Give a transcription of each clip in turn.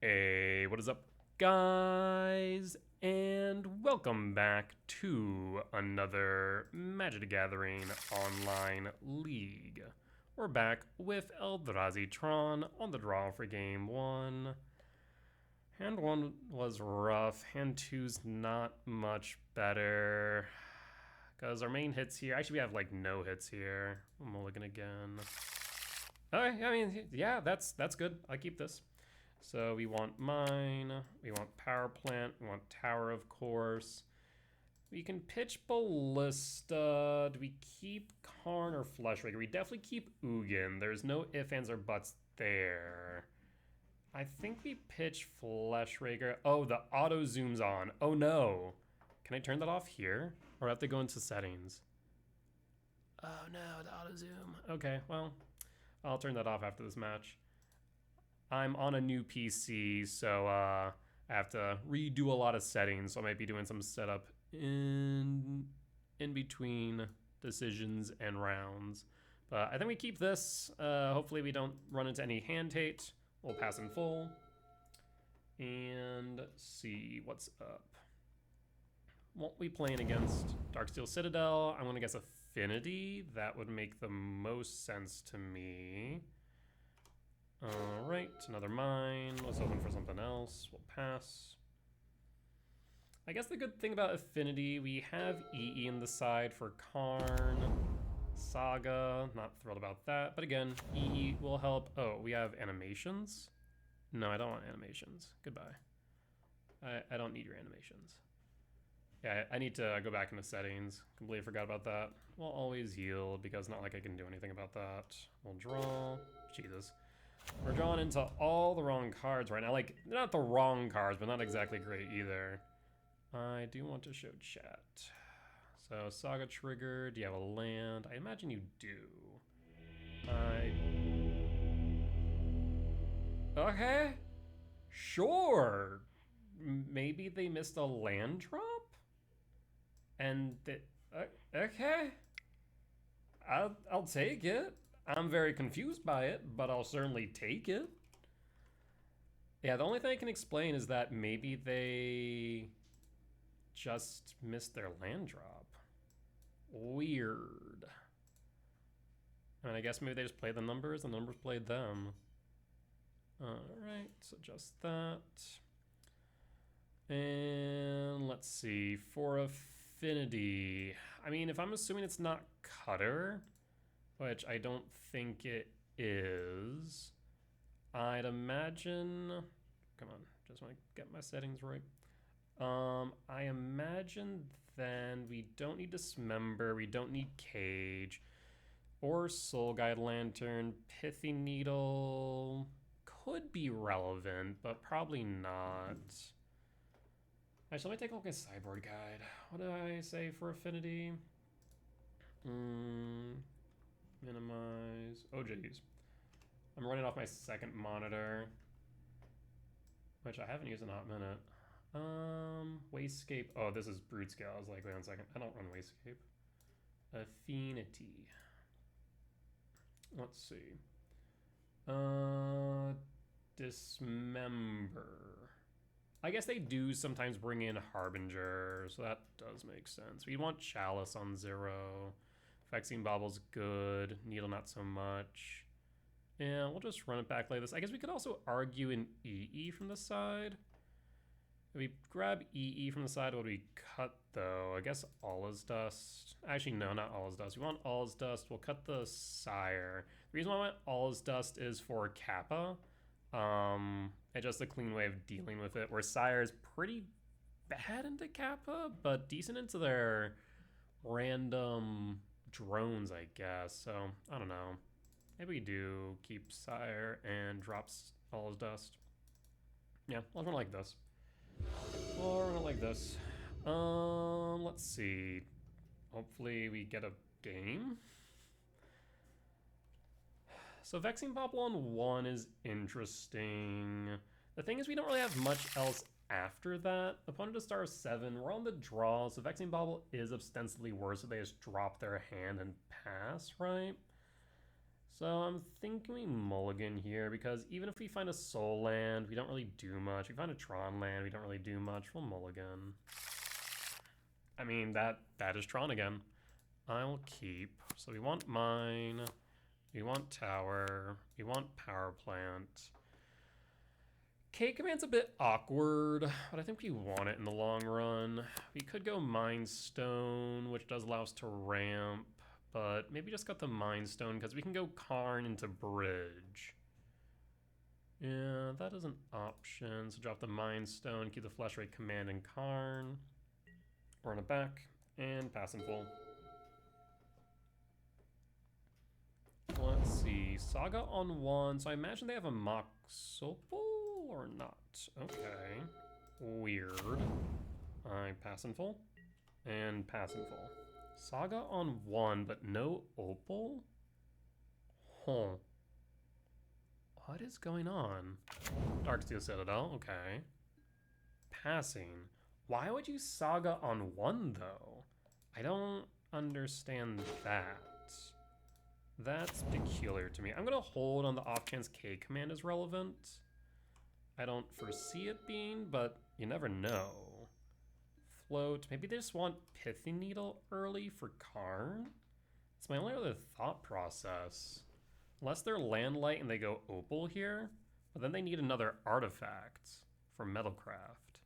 Hey, what is up, guys? And welcome back to another Magic the Gathering online league. We're back with Eldrazi Tron on the draw for game one. Hand one was rough. Hand two's not much better. Because our main hits here, actually we have like no hits here. I'm mulligan again. Okay, I mean, yeah, that's good. I keep this. So we want mine, we want power plant, we want tower, of course. We can pitch ballista. Do we keep Karn or Fleshraker? We definitely keep Ugin. There's no ifs, ands, or buts there. I think we pitch Fleshraker. Oh, the auto zooms on. Oh no. Can I turn that off here? Or I have to go into settings? Oh no, the auto zoom. Okay, well, I'll turn that off after this match. I'm on a new PC, so I have to redo a lot of settings. So I might be doing some setup in between decisions and rounds. But I think we keep this. Hopefully we don't run into any hand hate. We'll pass in full. And see what's up. Won't we playing against Darksteel Citadel? I'm going to guess Affinity. That would make the most sense to me. Alright, another mine. Let's open for something else. We'll pass. I guess the good thing about Affinity, we have EE in the side for Karn. Saga, not thrilled about that. But again, EE will help. Oh, we have animations? No, I don't want animations. Goodbye. I don't need your animations. Yeah, I need to go back into settings. Completely forgot about that. We'll always yield because not like I can do anything about that. We'll draw. Jesus. We're drawing into all the wrong cards right now. Like, they're not the wrong cards, but not exactly great either. I do want to show chat. So, Saga Trigger, do you have a land? I imagine you do. Okay. Sure. Maybe they missed a land drop? And okay. I'll take it. I'm very confused by it, but I'll certainly take it. Yeah, the only thing I can explain is that maybe they just missed their land drop. Weird. And I guess maybe they just played the numbers played them. Alright, so just that. And let's see, for Affinity, I mean, if I'm assuming it's not Cutter, which I don't think it is, I'd imagine, come on, just want to get my settings right. I imagine then we don't need Dismember, we don't need Cage, or Soul Guide Lantern. Pithy Needle could be relevant, but probably not. Actually, let me take a look at Sideboard Guide. What did I say for Affinity? Minimize. Oh, geez. I'm running off my second monitor, which I haven't used in a hot minute. Wasescape. Oh, this is Brute Scale. I was like, wait 1 second. I don't run Wasescape. Affinity. Let's see. Dismember. I guess they do sometimes bring in Harbinger, so that does make sense. We want Chalice on 0. Vexing Bobble's good. Needle not so much. Yeah, we'll just run it back like this. I guess we could also argue an EE from the side. If we grab EE from the side, what do we cut though? I guess Allah's Dust. Actually, no, not Allah's Dust. We want Allah's Dust. We'll cut the Sire. The reason why I want Allah's Dust is for Kappa. It's just a clean way of dealing with it, where Sire is pretty bad into Kappa, but decent into their random drones, I guess. So, I don't know. Maybe we do keep Sire and drops Allah's Dust. Yeah, I'll run like this. Or like this. Let's see. Hopefully we get a game. So Vexing Bobble on 1 is interesting. The thing is we don't really have much else after that. Opponent to star 7. We're on the draw, so Vexing Bobble is ostensibly worse if they just drop their hand and pass, right? So I'm thinking we mulligan here because even if we find a soul land, we don't really do much. If we find a Tron land, we don't really do much. We'll mulligan. I mean, that is Tron again. I'll keep. So we want mine. We want tower. We want power plant. K command's a bit awkward, but I think we want it in the long run. We could go Mind Stone, which does allow us to ramp, but maybe just got the Mind Stone because we can go Karn into Bridge. Yeah, that is an option. So drop the Mind Stone, keep the Flesh Ray Command and Karn. Run it back, and pass in full. Let's see, Saga on 1, so I imagine they have a Mox Opal or not? Okay, weird. I pass in full, and pass in full. Saga on 1, but no Opal? Huh. What is going on? Darksteel Citadel, okay. Passing. Why would you Saga on 1, though? I don't understand that. That's peculiar to me. I'm gonna hold on the off chance K command is relevant. I don't foresee it being, but you never know. Float. Maybe they just want Pithy Needle early for Karn? It's my only other thought process. Unless they're Landlight and they go Opal here, but then they need another artifact for Metalcraft.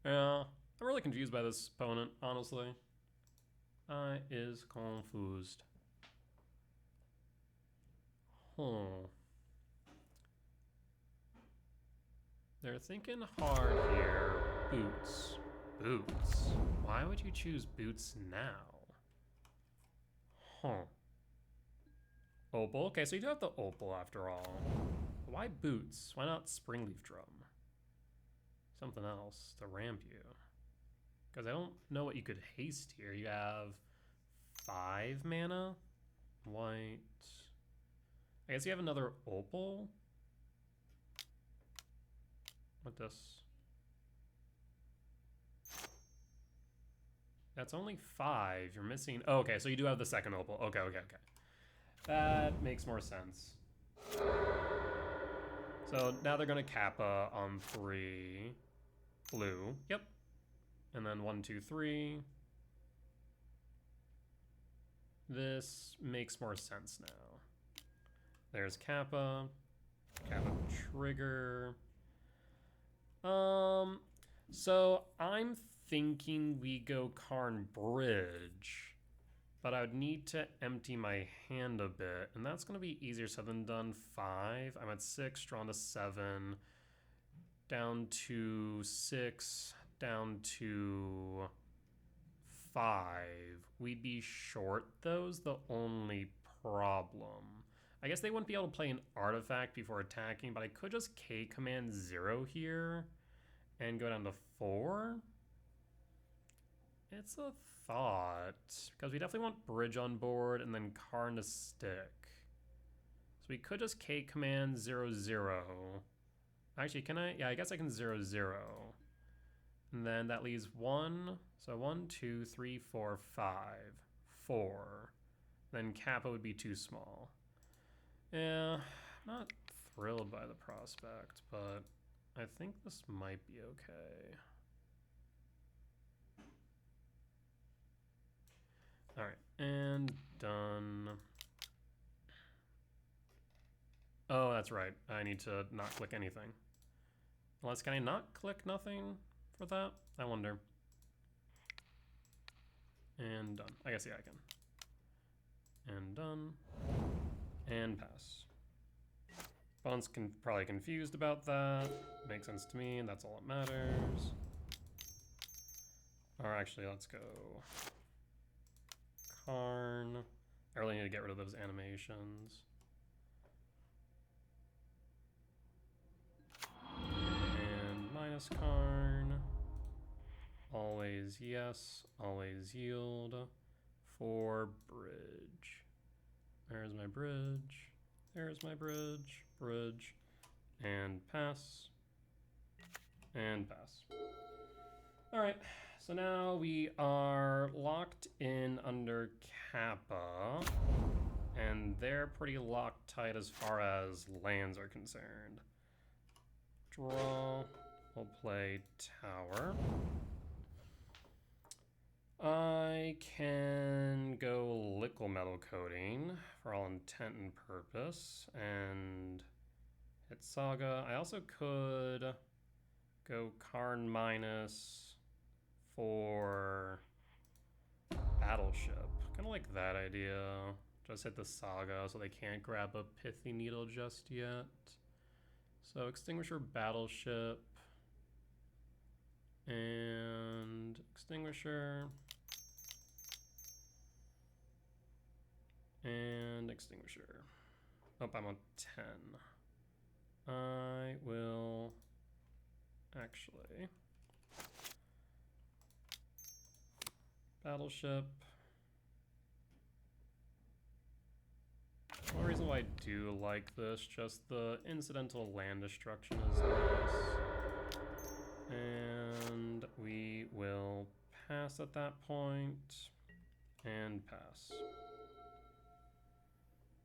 Yeah, I'm really confused by this opponent, honestly. I is confused. They're thinking hard here. Boots. Boots. Why would you choose boots now? Opal. Okay, so you do have the Opal after all. Why boots? Why not Springleaf Drum? Something else to ramp you. Because I don't know what you could haste here. You have 5 mana? White. I guess you have another Opal? What this? That's only 5. You're missing... Oh, okay, so you do have the second Opal. Okay. That makes more sense. So now they're going to Kappa on 3. Blue. Yep. And then 1, 2, 3. This makes more sense now. There's Kappa. Kappa trigger. So I'm thinking we go Karn Bridge, but I would need to empty my hand a bit, and that's going to be easier said than done. 5. I'm at 6, drawn to 7, down to 6, down to 5. We'd be short those, the only problem. I guess they wouldn't be able to play an artifact before attacking, but I could just K command 0 here and go down to 4. It's a thought, because we definitely want Bridge on board and then Karn to stick. So we could just K command 0, 0. Actually, can I? Yeah, I guess I can 0, 0. And then that leaves 1. So 1, 2, 3, 4, 5. 4. Then Kappa would be too small. Yeah, not thrilled by the prospect, but I think this might be okay. All right, and done. Oh, that's right. I need to not click anything. Unless, can I not click nothing for that? I wonder. And done. I guess, yeah, I can. And done. And pass. Opponent's probably confused about that. Makes sense to me, and that's all that matters. Or actually, let's go Karn. I really need to get rid of those animations. And minus Karn. Always yes, always yield. For bridge. There's my bridge. There's my bridge. Bridge. And pass. And pass. Alright, so now we are locked in under Kappa. and they're pretty locked tight as far as lands are concerned. Draw. We'll play tower. I can go liquid metal coating for all intent and purpose and hit Saga. I also could go Karn minus for Battleship. Kind of like that idea. Just hit the Saga so they can't grab a Pithy Needle just yet. So Extinguisher, Battleship, and Extinguisher, and Extinguisher. Oh, I'm on 10. I will actually Battleship. One reason why I do like this, just the incidental land destruction is nice. And we will pass at that point, and pass.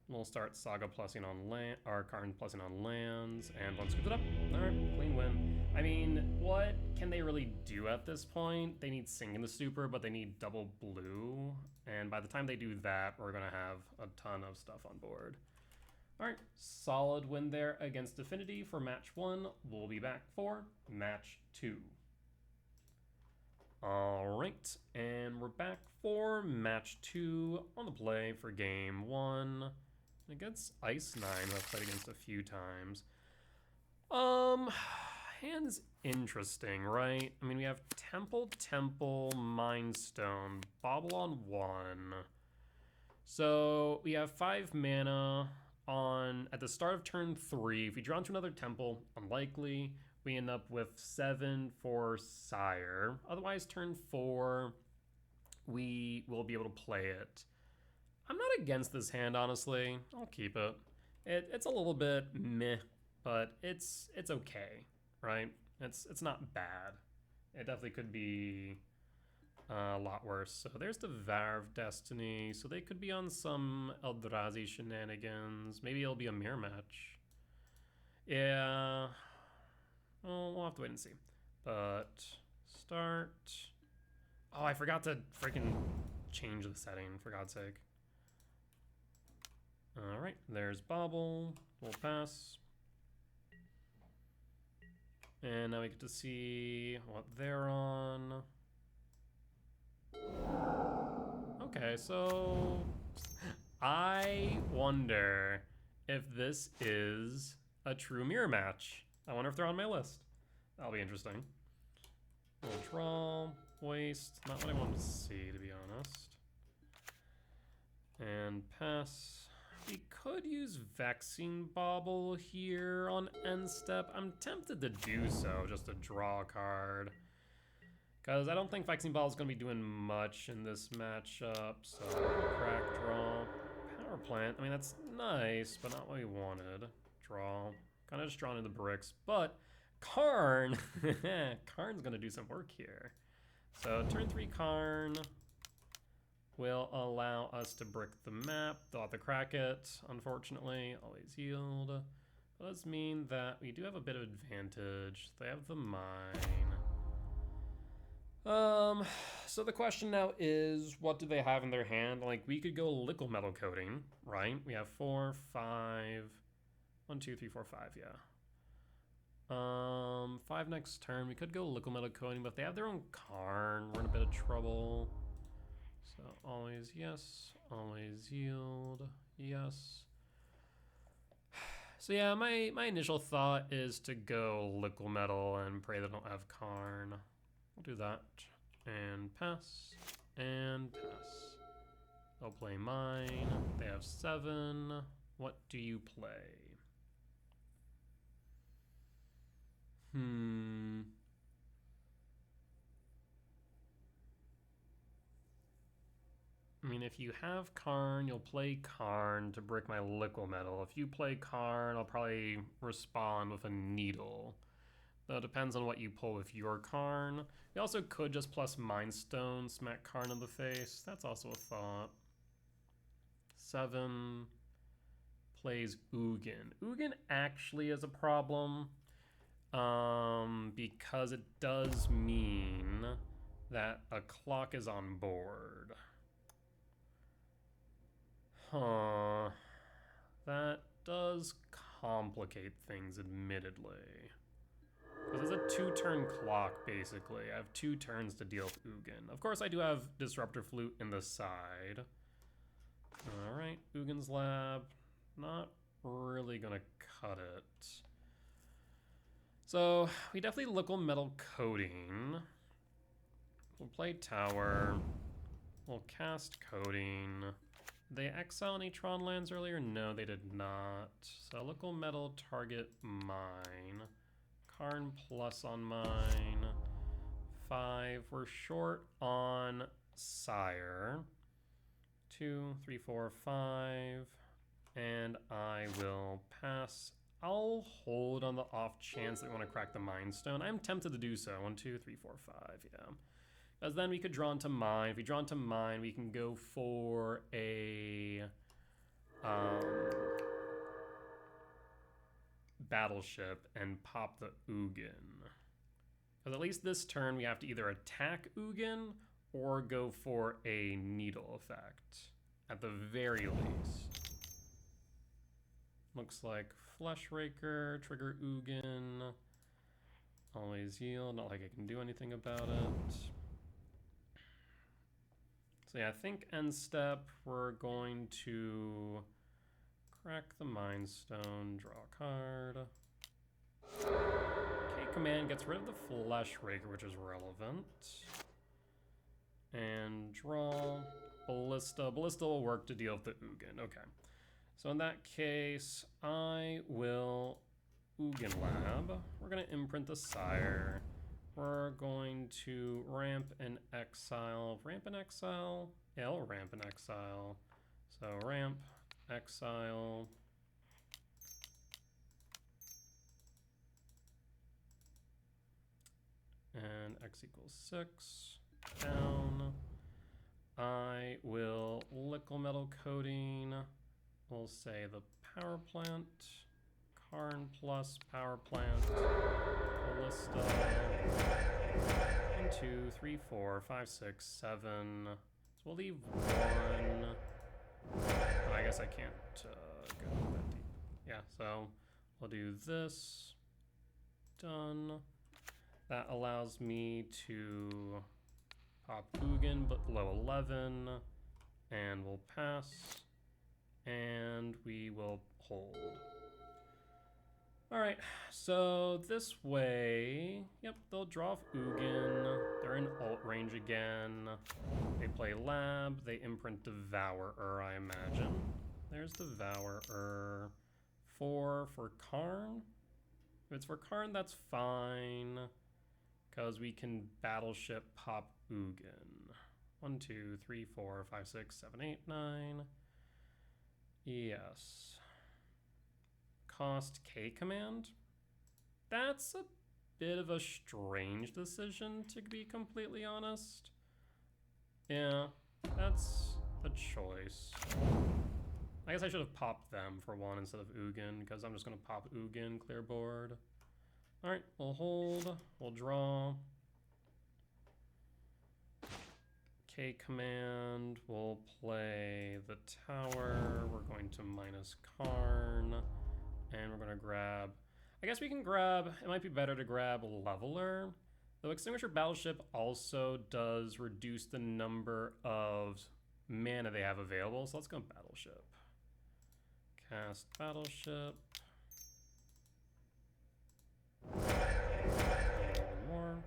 We'll start Saga plussing on land, or Karn plussing on lands, and one scoops it up. Alright, clean win. I mean, what can they really do at this point? They need Sink in the Stupor, but they need double blue, and by the time they do that, we're gonna have a ton of stuff on board. Alright, solid win there against Affinity for match 1. We'll be back for match 2. Alright, and we're back for match 2 on the play for game 1. Against Ice 9, who I've played against a few times. Hand is interesting, right? I mean, we have Temple, Mind Stone, Bobble on 1. So we have 5 mana on at the start of turn 3. If we draw into another Temple, unlikely. We end up with 7 for Sire. Otherwise, turn 4, we will be able to play it. I'm not against this hand, honestly. I'll keep it. It's a little bit meh, but it's okay, right? It's not bad. It definitely could be a lot worse. So there's the Valve Destiny. So they could be on some Eldrazi shenanigans. Maybe it'll be a mirror match. Yeah. Well, we'll have to wait and see. But start. Oh, I forgot to freaking change the setting, for God's sake. Alright, there's Bobble. We'll pass. And now we get to see what they're on. Okay, so I wonder if this is a true mirror match. I wonder if they're on my list. That'll be interesting. We'll draw, waste. Not what I wanted to see, to be honest. And pass. We could use Vexing Bauble here on end step. I'm tempted to do so, just to draw a card. Because I don't think Vexing Bauble is going to be doing much in this matchup. So, crack, draw. Power Plant. I mean, that's nice, but not what we wanted. Draw. Kind of just drawing in the bricks. But Karn! Karn's going to do some work here. So, turn 3 Karn will allow us to brick the map. They'll have to crack it, unfortunately. Always yield. That does mean that we do have a bit of advantage. They have the mine. So the question now is, what do they have in their hand? Like, we could go liquid metal coating, right? We have 4, 5, 1, 2, 3, 4, 5, yeah. 5 next turn. We could go liquid metal coating, but if they have their own Karn, we're in a bit of trouble. So always yes, always yield, yes. So yeah, my initial thought is to go liquid metal and pray they don't have Karn. We'll do that. And pass. And pass. They'll play mine. They have 7. What do you play? I mean, if you have Karn, you'll play Karn to brick my liquid metal. If you play Karn, I'll probably respond with a needle. Though it depends on what you pull with your Karn. You also could just plus Mind Stone, smack Karn in the face. That's also a thought. 7 plays Ugin. Ugin actually is a problem because it does mean that a clock is on board. Huh. That does complicate things, admittedly. Because it's a 2-turn clock, basically. I have 2 turns to deal with Ugin. Of course, I do have Disruptor Flute in the side. Alright, Ugin's Lab. Not really gonna cut it. So, we definitely Liquid Metal Coating. We'll play Tower. We'll cast Coating. They exile any Tron lands earlier? No, they did not. So Liquid Metal, target mine. Karn plus on mine. 5. We're short on Sire. 2, 3, 4, 5. And I will pass. I'll hold on the off chance that we want to crack the Mind Stone. I'm tempted to do so. 1, 2, 3, 4, 5, yeah. Because then we could draw into mine. If we draw into mine, we can go for a battleship and pop the Ugin. Because at least this turn we have to either attack Ugin or go for a needle effect. At the very least. Looks like Flesh Raker, trigger Ugin. Always yield, not like I can do anything about it. So yeah, I think end step, we're going to crack the Mind Stone, draw a card. K command gets rid of the Flesh Raker, which is relevant. And draw Ballista. Ballista will work to deal with the Ugin. Okay. So in that case, I will Ugin Lab. We're going to imprint the Sire. We're going to ramp and exile. Ramp and exile? Yeah, I'll ramp and exile. So ramp, exile. And x equals 6. Down. I will Liquid Metal Coating. We'll say the Power Plant. Karn plus Power Plant. Ballista. 1, 2, 3, 4, 5, 6, 7. So we'll leave 1. Oh, I guess I can't go that deep. Yeah, so we'll do this. Done. That allows me to pop Ugin, but below 11. And we'll pass. And we will hold. Alright, so this way, yep, they'll draw off Ugin. They're in alt range again. They play Lab, they imprint Devourer, I imagine. There's Devourer. 4 for Karn. If it's for Karn, that's fine. Because we can Battleship pop Ugin. 1, 2, 3, 4, 5, 6, 7, 8, 9. Yes. Cost K command? That's a bit of a strange decision, to be completely honest. Yeah, that's a choice. I guess I should have popped them for 1 instead of Ugin, because I'm just going to pop Ugin, clear board. Alright, we'll hold, we'll draw. K command, we'll play the tower, we're going to minus Karn, and we're going to grab, I guess we can grab, it might be better to grab Leveler, though Extinguisher Battleship also does reduce the number of mana they have available, so let's go Battleship. Cast Battleship. One more.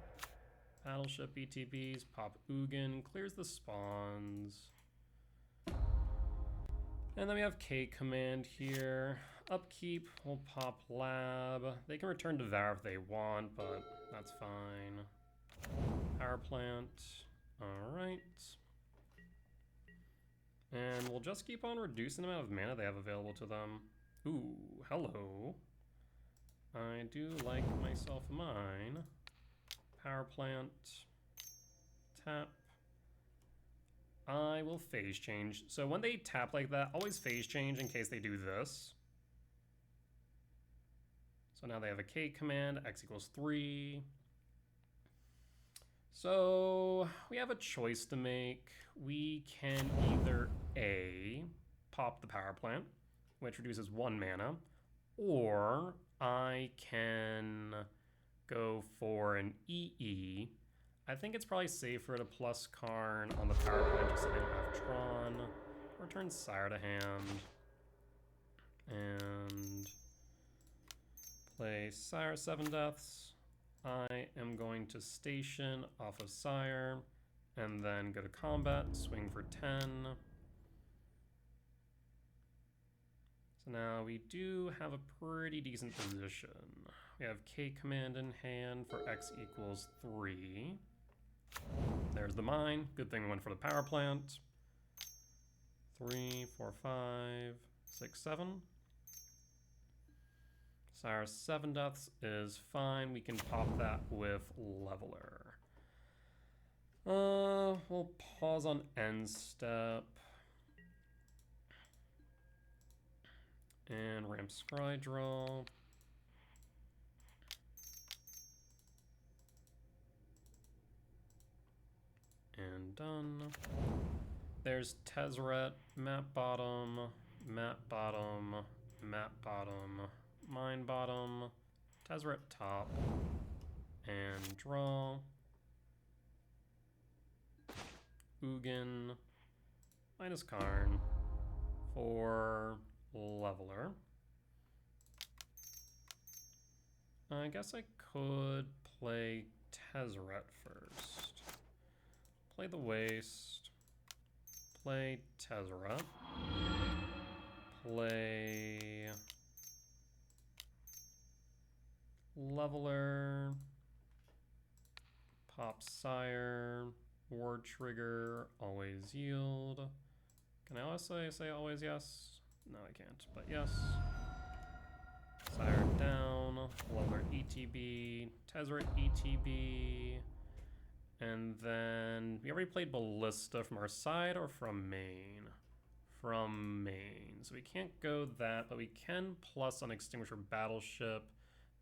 Battleship ETBs, pop Ugin, clears the spawns. And then we have K command here. Upkeep, we'll pop Lab. They can return Devour if they want, but that's fine. Power Plant. Alright. And we'll just keep on reducing the amount of mana they have available to them. Ooh, hello. I do like myself a mine. Power Plant. Tap. I will phase change. So when they tap like that, always phase change in case they do this. So now they have a K command, X equals 3. So we have a choice to make. We can either A, pop the power plant, which reduces 1 mana, or I can go for an EE. I think it's probably safer to plus Karn on the power plant just so they don't have Tron. Return Sire to hand. And play Sire 7 Deaths. I am going to station off of Sire and then go to combat, swing for 10. So now we do have a pretty decent position. We have K command in hand for X equals 3. There's the mine. Good thing we went for the power plant. 3, 4, 5, 6, 7. Sire 7 Deaths is fine. We can pop that with Leveler. We'll pause on end step. And ramp Scry Draw. And done. There's Tezzeret, map bottom, map bottom, map bottom, mine bottom, Tezzeret top, and draw. Ugin, minus Karn for Leveler. I guess I could play Tezzeret first. Play the Waste. Play Tezzeret. Play Leveler. Pop Sire. War Trigger. Always yield. Can I also say always yes? No, I can't, but yes. Sire down. Leveler ETB. Tezzeret ETB. And then we already played Ballista from our side or from main? From main. So we can't go that, but we can plus on Extinguisher Battleship.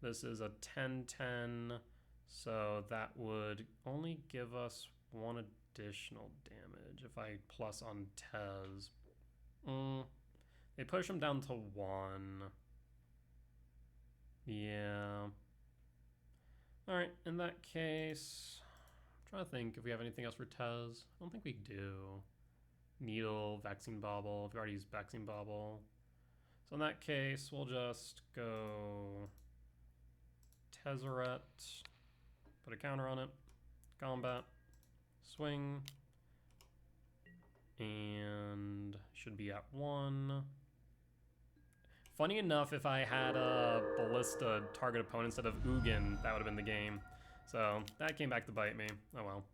This is a 10-10, so that would only give us 1 additional damage if I plus on Tez. They push him down to 1. Yeah. Alright, in that case, I'm trying to think if we have anything else for Tez. I don't think we do. Needle, Vaccine Bauble. We've already used Vaccine Bauble. So in that case, we'll just go Tezzeret, put a counter on it, combat, swing, and should be at 1. Funny enough, if I had a Ballista target opponent instead of Ugin, that would have been the game. So that came back to bite me. Oh well.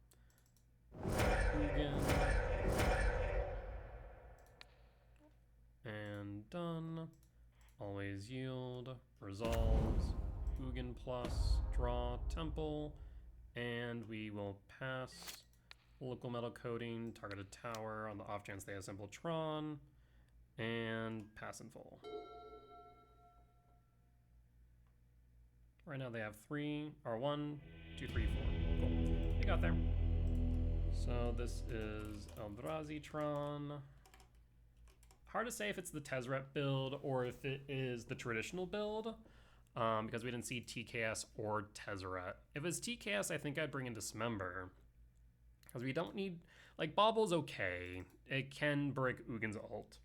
Ugin. And done. Always yield. Resolves. Ugin plus. Draw. Temple. And we will pass. Local metal coating. Target a tower on the off chance they assemble Tron. And pass in full. Right now they have 1, 2, 3, 4. Cool. We got there. So this is Eldrazi Tron. Hard to say if it's the Tezzeret build or if it is the traditional build, because we didn't see TKS or Tezzeret. If it's TKS, I think I'd bring in Dismember, because we don't need, like, Bauble's okay. It can break Ugin's ult,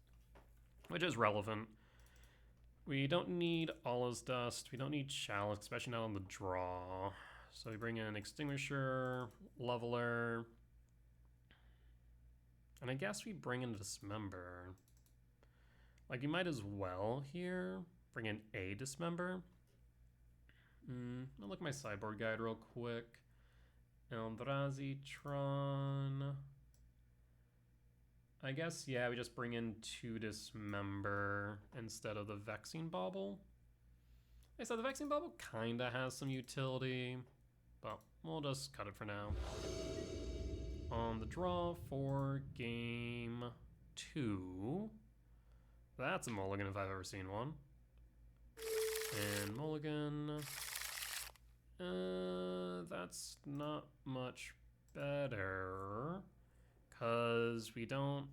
which is relevant. We don't need Allah's Dust. We don't need Chalice, especially not on the draw. So we bring in Extinguisher, Leveler, and I guess we bring in Dismember. Like, you might as well here bring in a Dismember. I'll look at my sideboard guide real quick. Eldrazi Tron. I guess, yeah, we just bring in 2 Dismember instead of the Vexing Bauble. Like I said, the Vexing Bauble kind of has some utility, but we'll just cut it for now. on the draw for game 2. That's a mulligan if I've ever seen one. And mulligan. That's not much better. Because we don't...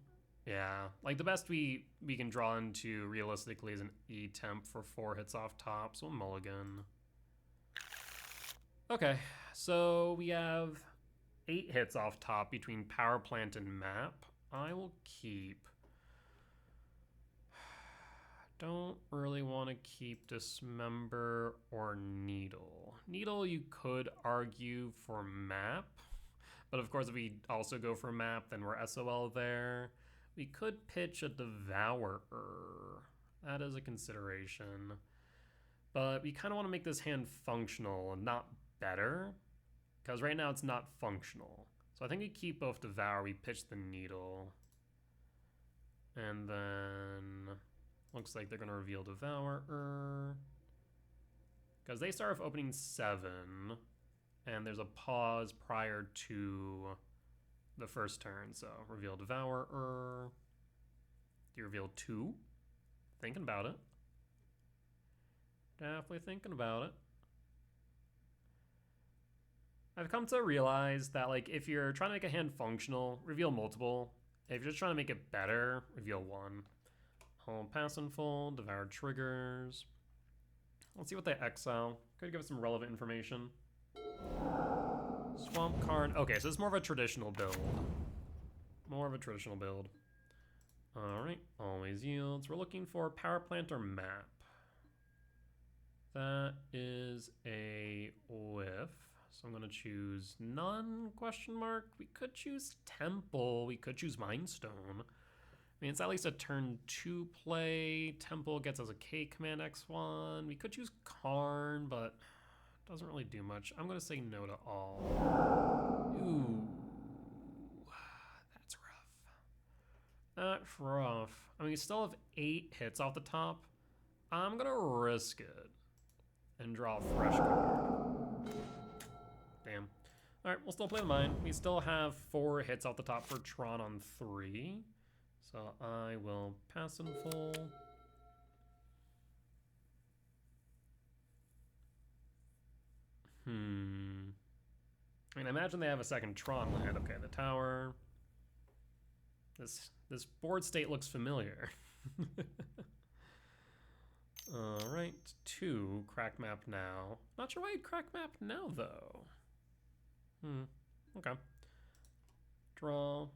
Yeah, like the best we can draw into realistically is an E-temp for 4 hits off top, so a mulligan. Okay, so we have 8 hits off top between Power Plant and Map. I will keep... Don't really want to keep Dismember or Needle. Needle you could argue for Map, but of course if we also go for Map, then we're SOL there. We could pitch a Devourer. That is a consideration. But we kind of want to make this hand functional and not better, because right now it's not functional. So I think we keep both Devour, we pitch the Needle. And then... Looks like they're going to reveal Devourer. Because they start off opening 7. And there's a pause prior to the first turn. So reveal Devourer. You reveal 2. Thinking about it. Definitely thinking about it. I've come to realize that like if you're trying to make a hand functional, reveal multiple. If you're just trying to make it better, reveal 1. I'll pass and fold, Devour triggers. Let's see what they exile. Could give us some relevant information. Swamp card. Okay, so it's more of a traditional build. More of a traditional build. Alright, always yields. We're looking for Power Plant or Map. That is a whiff. So I'm going to choose none, question mark. We could choose Temple. We could choose Mindstone. I mean, it's at least a turn 2 play. Temple gets us a K command X1. We could choose Karn, but it doesn't really do much. I'm going to say no to all. Ooh. That's rough. That's rough. I mean, we still have 8 hits off the top. I'm going to risk it and draw a fresh card. Damn. All right, we'll still play the mine. We still have 4 hits off the top for Tron on 3. So I will pass and fold. I mean, I imagine they have a second Tron land. Okay, the tower. This board state looks familiar. All right, 2 crack map now. Not sure why you'd crack map now though. Okay. Draw.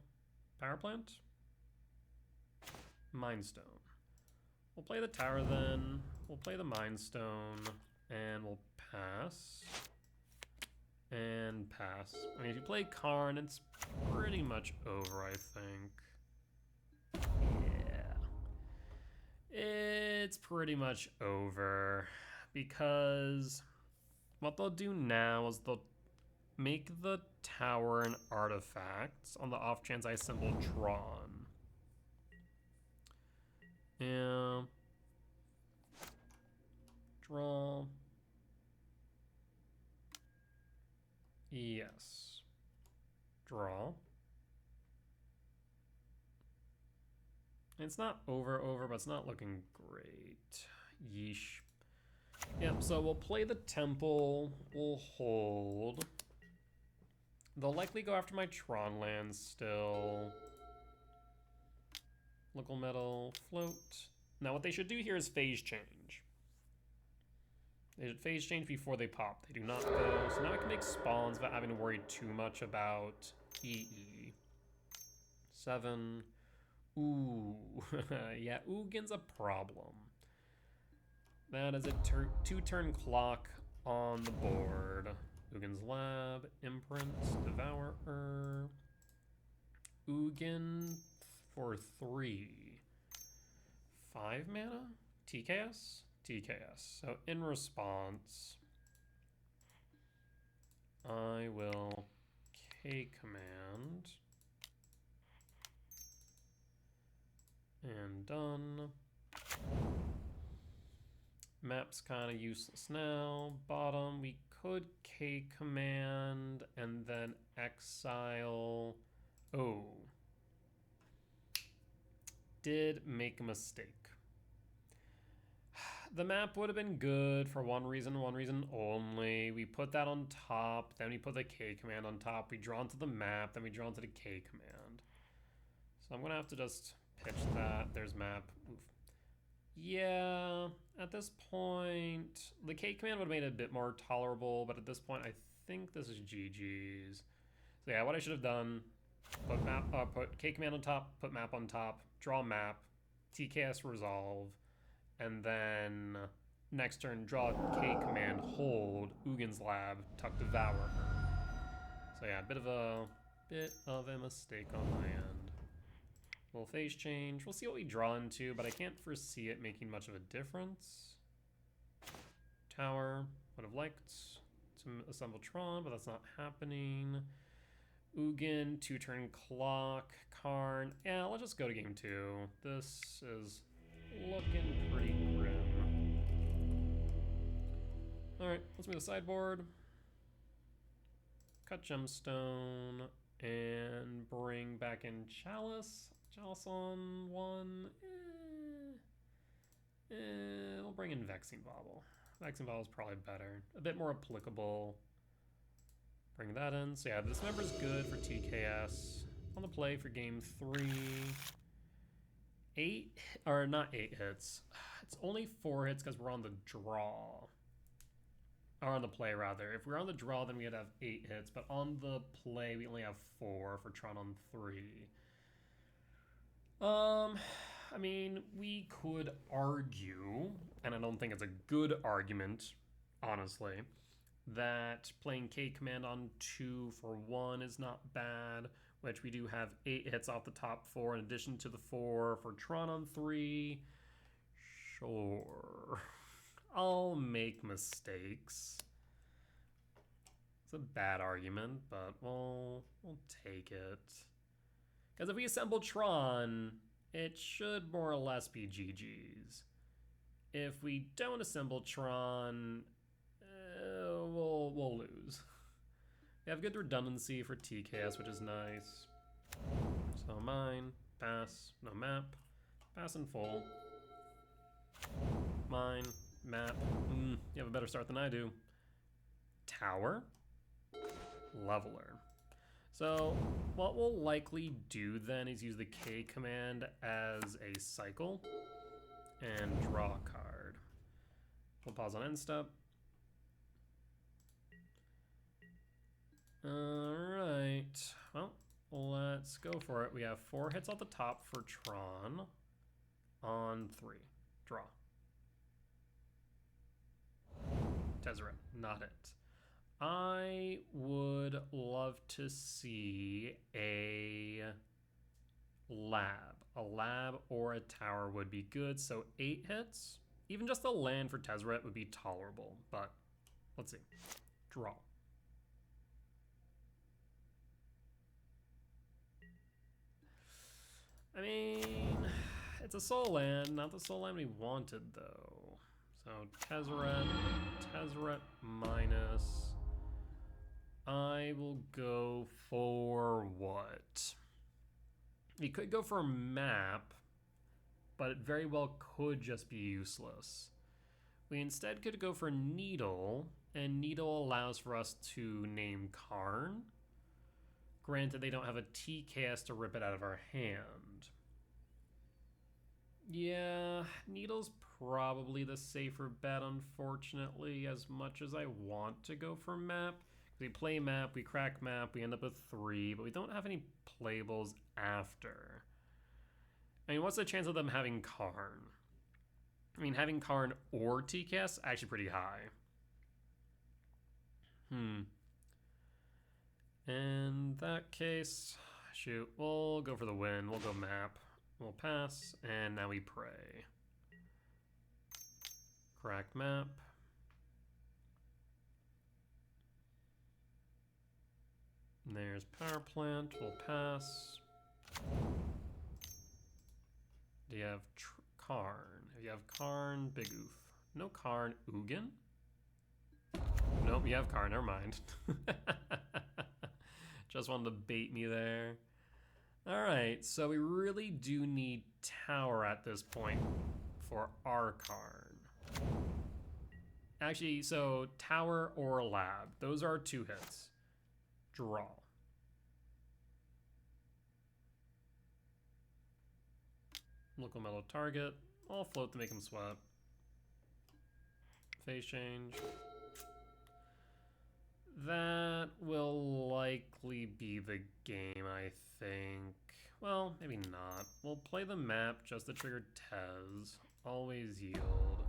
Power plant. Mindstone. We'll play the tower then. We'll play the Mindstone. And we'll pass. And pass. I mean, if you play Karn, it's pretty much over, I think. Yeah. It's pretty much over. Because what they'll do now is they'll make the tower an artifact on the off chance I assemble Tron. Yeah. Draw. Yes. Draw. It's not over, but it's not looking great. Yeesh. Yep, so we'll play the temple. We'll hold. They'll likely go after my Tron lands still. Local metal, float. Now what they should do here is phase change. They should phase change before they pop. They do not though. So now I can make spawns without having to worry too much about EE. 7. Ooh. Yeah, Ugin's a problem. That is a 2-turn clock on the board. Ugin's Lab, Imprint, Devourer. Ugin for 3. 5 mana? TKS? TKS. So in response, I will K command. And done. Map's kind of useless now. Bottom, we could K command and then exile Oh. Did make a mistake. The map would have been good for one reason only. We put that on top, then we put the K command on top. We draw into the map, then we draw into the K command. So I'm gonna have to just pitch that. There's map. Oof. Yeah, at this point, the K command would have made it a bit more tolerable, but at this point, I think this is GG's. So yeah, what I should have done, put K command on top, put map on top, draw map, TKS resolve, and then next turn draw K command, hold, Ugin's Lab, tuck Devour. So yeah, bit of a mistake on my end. Little phase change. We'll see what we draw into, but I can't foresee it making much of a difference. Tower, would have liked to assemble Tron, but that's not happening. Ugin, 2-turn clock, Karn. Yeah, let's just go to game 2. This is looking pretty grim. Alright, let's move the sideboard. Cut Gemstone, and bring back in Chalice. Chalice on 1. We'll bring in Vexing Bauble. Vexing Bauble is probably better. A bit more applicable. Bring that in. So yeah, this member's good for TKS. On the play for game 3. 8, or not 8 hits. It's only 4 hits because we're on the draw. Or on the play, rather. If we're on the draw, then we'd have 8 hits, but on the play, we only have 4 for Tron on 3. I mean, we could argue, and I don't think it's a good argument, honestly, that playing K command on 2 for 1 is not bad, which we do have 8 hits off the top 4 in addition to the 4 for Tron on 3. Sure. I'll make mistakes. It's a bad argument, but we'll take it. Because if we assemble Tron, it should more or less be GG's. If we don't assemble Tron, we'll lose. We have good redundancy for TKS, which is nice. So mine, pass, no map, pass in full. Mine, map, you have a better start than I do. Tower, leveler. So what we'll likely do then is use the K command as a cycle and draw a card. We'll pause on end step. Alright, well, let's go for it. We have 4 hits at the top for Tron on 3. Draw. Tezzeret, not it. I would love to see a lab. A lab or a tower would be good. So 8 hits. Even just a land for Tezzeret would be tolerable. But let's see. Draw. I mean, it's a soul land. Not the soul land we wanted, though. So Tezzeret minus... I will go for what? We could go for a map, but it very well could just be useless. We instead could go for Needle, and Needle allows for us to name Karn. Granted, they don't have a TKS to rip it out of our hand. Yeah, Needle's probably the safer bet, unfortunately, as much as I want to go for map. We play map, we crack map, we end up with 3, but we don't have any playables after. I mean, what's the chance of them having Karn? I mean, having Karn or TKS, actually pretty high. In that case, shoot, we'll go for the win. We'll go map, we'll pass, and now we pray. Crack map. There's power plant, we'll pass. Do you have Karn? If you have Karn, big oof. No Karn, Ugin? Nope, you have Karn, never mind. Just wanted to bait me there. Alright, so we really do need Tower at this point for our Karn. Actually, so Tower or Lab. Those are 2 hits. Draw. Local metal target. I'll float to make him sweat. Phase change. That will likely be the game, I think. Well, maybe not. We'll play the map just to trigger Tez. Always yield.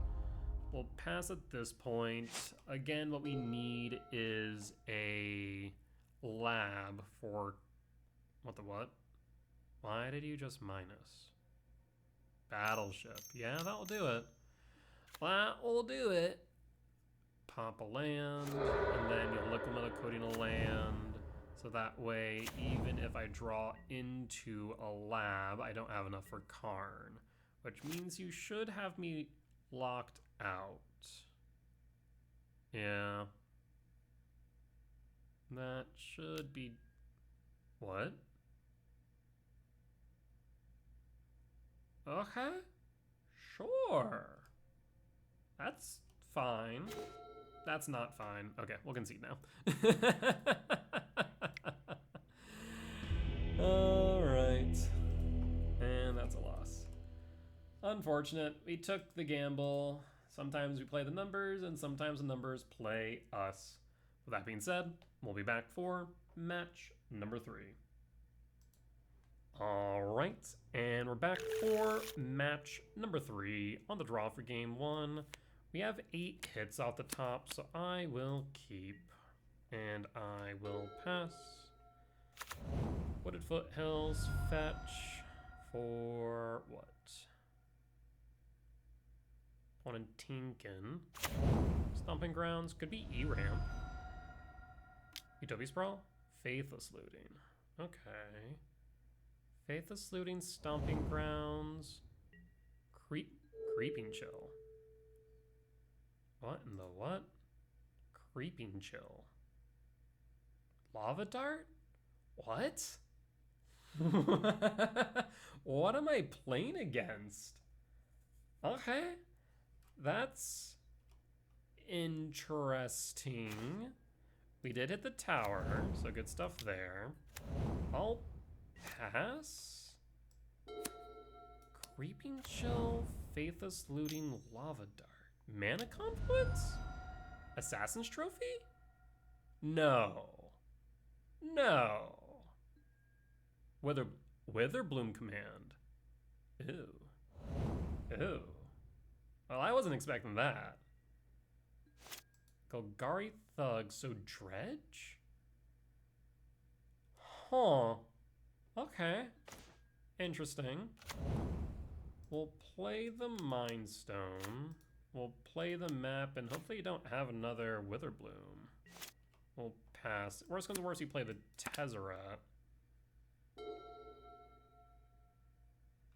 We'll pass at this point. Again, what we need is a lab for... What the what? Why did you just minus? Battleship. Yeah, that'll do it. That will do it. Pop a land, and then you'll liquid metal coating a land. So that way, even if I draw into a lab, I don't have enough for Karn. Which means you should have me locked out. Yeah. That should be... What? Okay. Sure. That's fine. That's not fine. Okay, we'll concede now. All right. And that's a loss. Unfortunate. We took the gamble. Sometimes we play the numbers, and sometimes the numbers play us. With that being said, we'll be back for match number 3. All right, and we're back for match number 3 on the draw for game 1. We have 8 hits off the top, so I will keep, and I will pass. Wooded Foothills, fetch for what? Opponent Tinkin. Stomping Grounds, could be E-Ramp. Utopia Sprawl, Faithless Looting. Okay. Faithless Looting, Stomping Grounds, Creeping Chill. What in the what? Creeping Chill. Lava Dart? What? What am I playing against? Okay. That's interesting. We did hit the tower, so good stuff there. I'll pass. Creeping Chill, Faithless Looting, Lava Dart. Mana Confluence? Assassin's Trophy? No. No. Witherbloom Command. Ew. Ew. Well, I wasn't expecting that. Golgari Thug, so Dredge? Huh. Okay. Interesting. We'll play the Mind Stone. We'll play the map, and hopefully you don't have another Witherbloom. We'll pass. Worst comes to worst, you play the Tezzeret.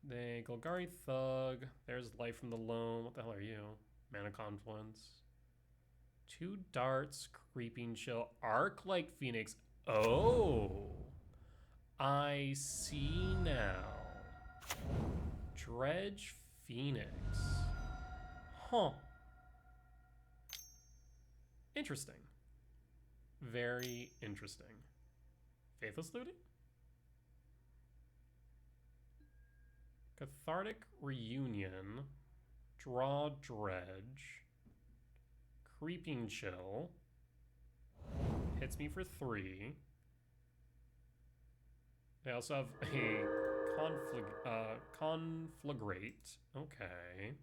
The Golgari Thug. There's Life from the Loam. What the hell are you? Mana Confluence. 2 darts, Creeping Chill, Arc-like Phoenix. Oh! I see now. Dredge Phoenix. Huh. Interesting. Very interesting. Faithless Looting? Cathartic Reunion. Draw Dredge. Creeping Chill. Hits me for 3. They also have a Conflagrate. Okay.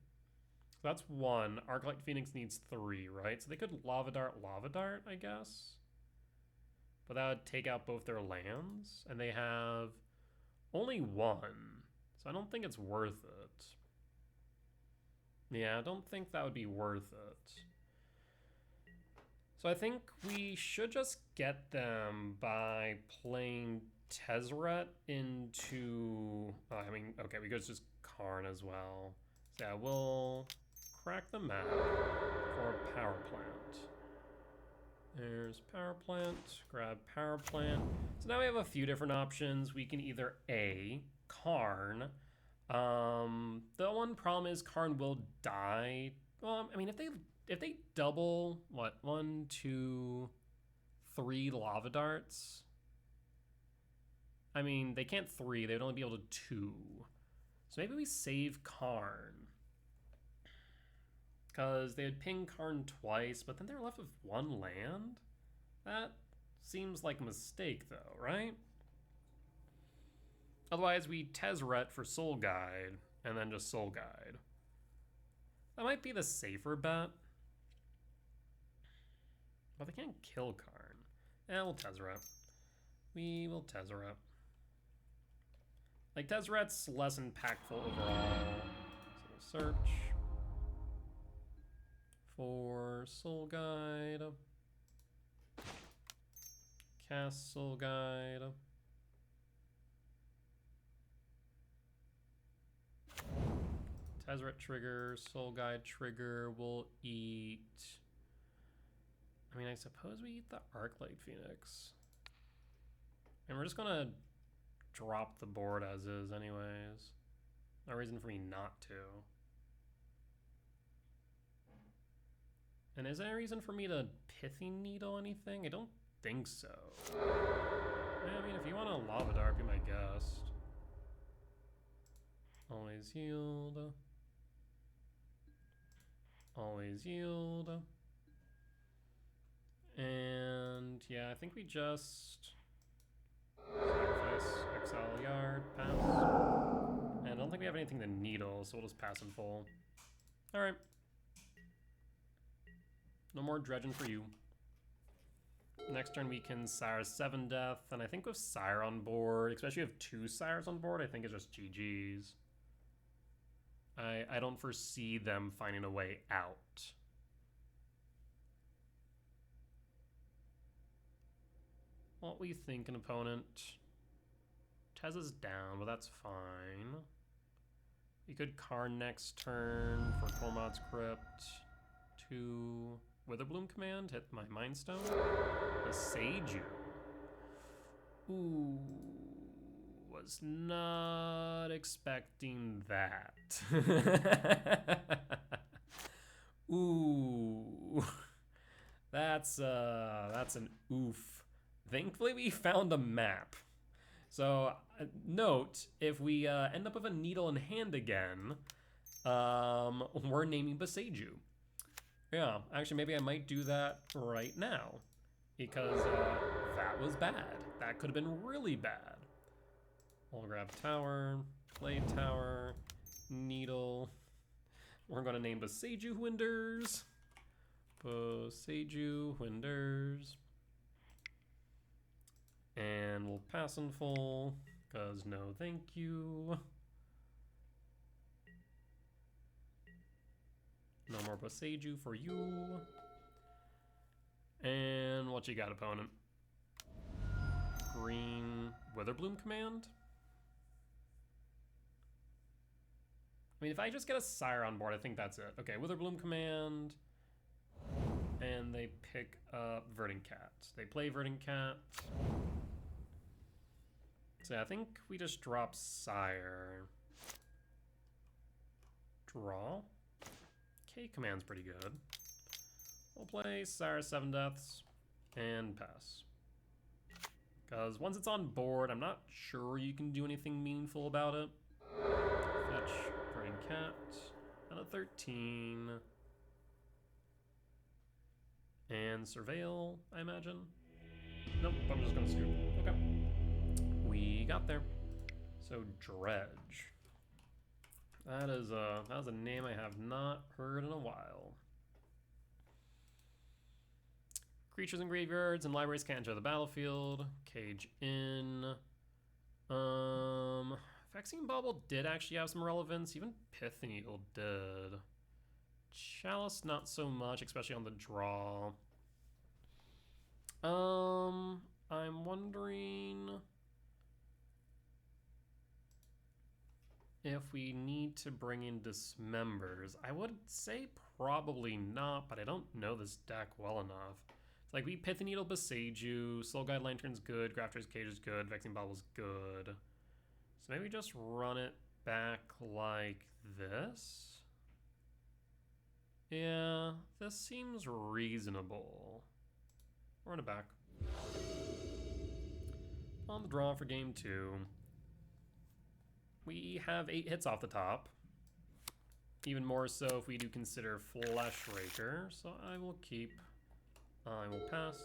So that's 1. Arclight Phoenix needs 3, right? So they could Lava Dart, I guess. But that would take out both their lands. And they have only 1. So I don't think it's worth it. Yeah, I don't think that would be worth it. So I think we should just get them by playing Tezzeret into... okay, we could just Karn as well. So yeah, we'll crack the map for a power plant. There's power plant, grab power plant. So now we have a few different options. We can either A, Karn. The one problem is Karn will die. Well, I mean, if they double, what, 1, 2, 3 lava darts? I mean, they can't 3, they would only be able to 2. So maybe we save Karn. Because they would ping Karn twice, but then they're left with 1 land? That seems like a mistake, though, right? Otherwise, we Tezzeret for Soul Guide, and then just Soul Guide. That might be the safer bet. But they can't kill Karn. Yeah, we'll Tezzeret. We will Tezzeret. Like, Tezzeret's less impactful overall. So we'll search for Soul Guide. Cast Soul Guide. Tezzeret trigger, Soul Guide trigger, we'll eat... I mean, I suppose we eat the Arclight Phoenix. And we're just gonna drop the board as is anyways. No reason for me not to. And is there any reason for me to Pithy Needle anything? I don't think so. I mean, if you want a Lava Dart, be my guest. Always yield. Always yield. And yeah, I think we just sacrifice, exile yard, pass. And I don't think we have anything to needle, so we'll just pass in full. Alright. No more dredging for you. Next turn we can Sire 7 Death, and I think with Sire on board, especially if 2 Sires on board, I think it's just GG's. I don't foresee them finding a way out. What we think, an opponent? Tez is down, but that's fine. We could Karn next turn for Tormod's Crypt. 2 Witherbloom command, hit my Mind Stone. A Seiju. Ooh, was not expecting that. Ooh, that's an oof. Thankfully, we found a map. So, note, if we end up with a needle in hand again, we're naming Boseiju. Yeah, actually, maybe I might do that right now. Because that was bad. That could have been really bad. We'll grab tower, play tower, needle. We're going to name Boseiju Winders. Boseiju Winders. And we'll pass in full, because no thank you. No more Boseiju for you. And what you got, opponent? Green Witherbloom command? I mean, if I just get a Sire on board, I think that's it. Okay, Witherbloom command. And they pick up Verdant Cat. They play Verdant Cat. So yeah, I think we just drop Sire. Draw. K command's pretty good. We'll play Sire 7 Deaths and pass. Because once it's on board, I'm not sure you can do anything meaningful about it. Fetch Verdant Cat. And a 13. And Surveil, I imagine. Nope, I'm just gonna scoop. Okay. We got there. So Dredge. That was a name I have not heard in a while. Creatures in graveyards and libraries can't enter the battlefield. Cage in. Vaccine Bauble did actually have some relevance. Even Pithy Needle did. Chalice not so much, especially on the draw. I'm wondering if we need to bring in Dismembers. I would say probably not, but I don't know this deck well enough It's like we Pith Needle Beseiju, Soul Guide Lantern's good, Grafter's Cage is good, Vexing Bobble's good. So maybe just run it back like this. Yeah, this seems reasonable. Run it back. On the draw for game 2. We have 8 hits off the top. Even more so if we do consider Flesh Raker. So I will keep. I will pass.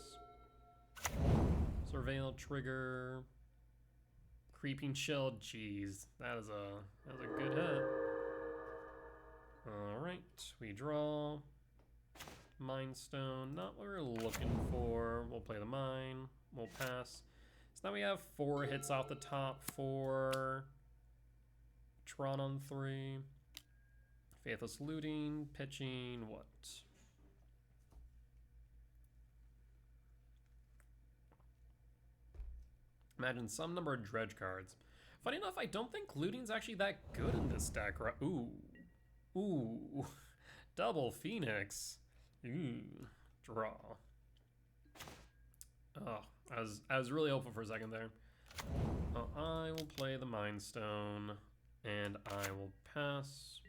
Surveil Trigger. Creeping Shield. Jeez, that is a good hit. Alright, we draw. Mind Stone, not what we're looking for. We'll play the mine. We'll pass. So now we have 4 hits off the top for Tron on 3. Faithless Looting, pitching, what? Imagine some number of Dredge cards. Funny enough, I don't think looting's actually that good in this deck, right? Ooh. Ooh. Double Phoenix. Ooh. Draw. Oh, I was really hopeful for a second there. I will play the Mind Stone, and I will pass.